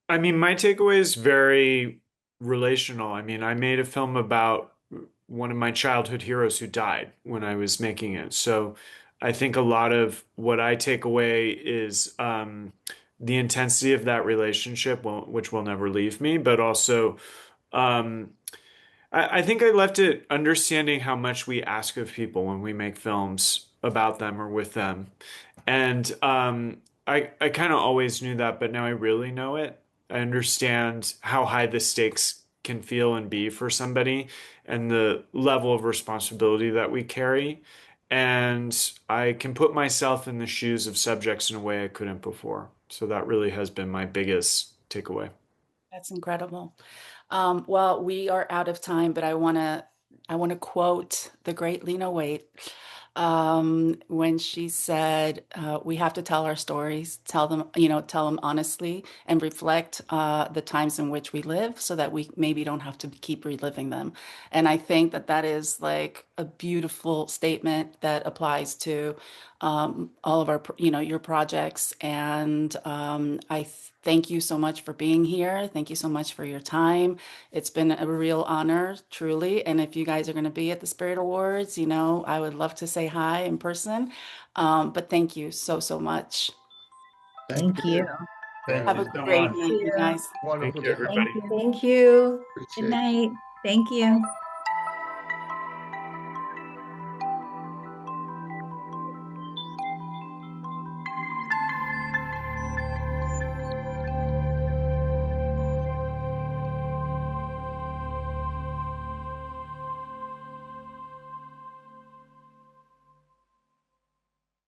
I mean, my takeaway is very relational. I mean, I made a film about one of my childhood heroes who died when I was making it. So I think a lot of what I take away is the intensity of that relationship, which will never leave me, but also um, I think I left it understanding how much we ask of people when we make films about them or with them. And I kind of always knew that, but now I really know it. I understand how high the stakes can feel and be for somebody and the level of responsibility that we carry. And I can put myself in the shoes of subjects in a way I couldn't before. So that really has been my biggest takeaway. That's incredible. Well, we are out of time, but I want to quote the great Lena Waite when she said, "We have to tell our stories, tell them honestly, and reflect the times in which we live, so that we maybe don't have to keep reliving them." And I think that that is like a beautiful statement that applies to all of our, your projects. And I thank you so much for being here. Thank you so much for your time. It's been a real honor, truly. And if you guys are going to be at the Spirit Awards, I would love to say hi in person. But thank you so, so much. Thank you. Thank Have you a so great much. night, you guys. Thank Wonderful you, to have everybody. you. Thank you. Appreciate Good it. night. Thank you.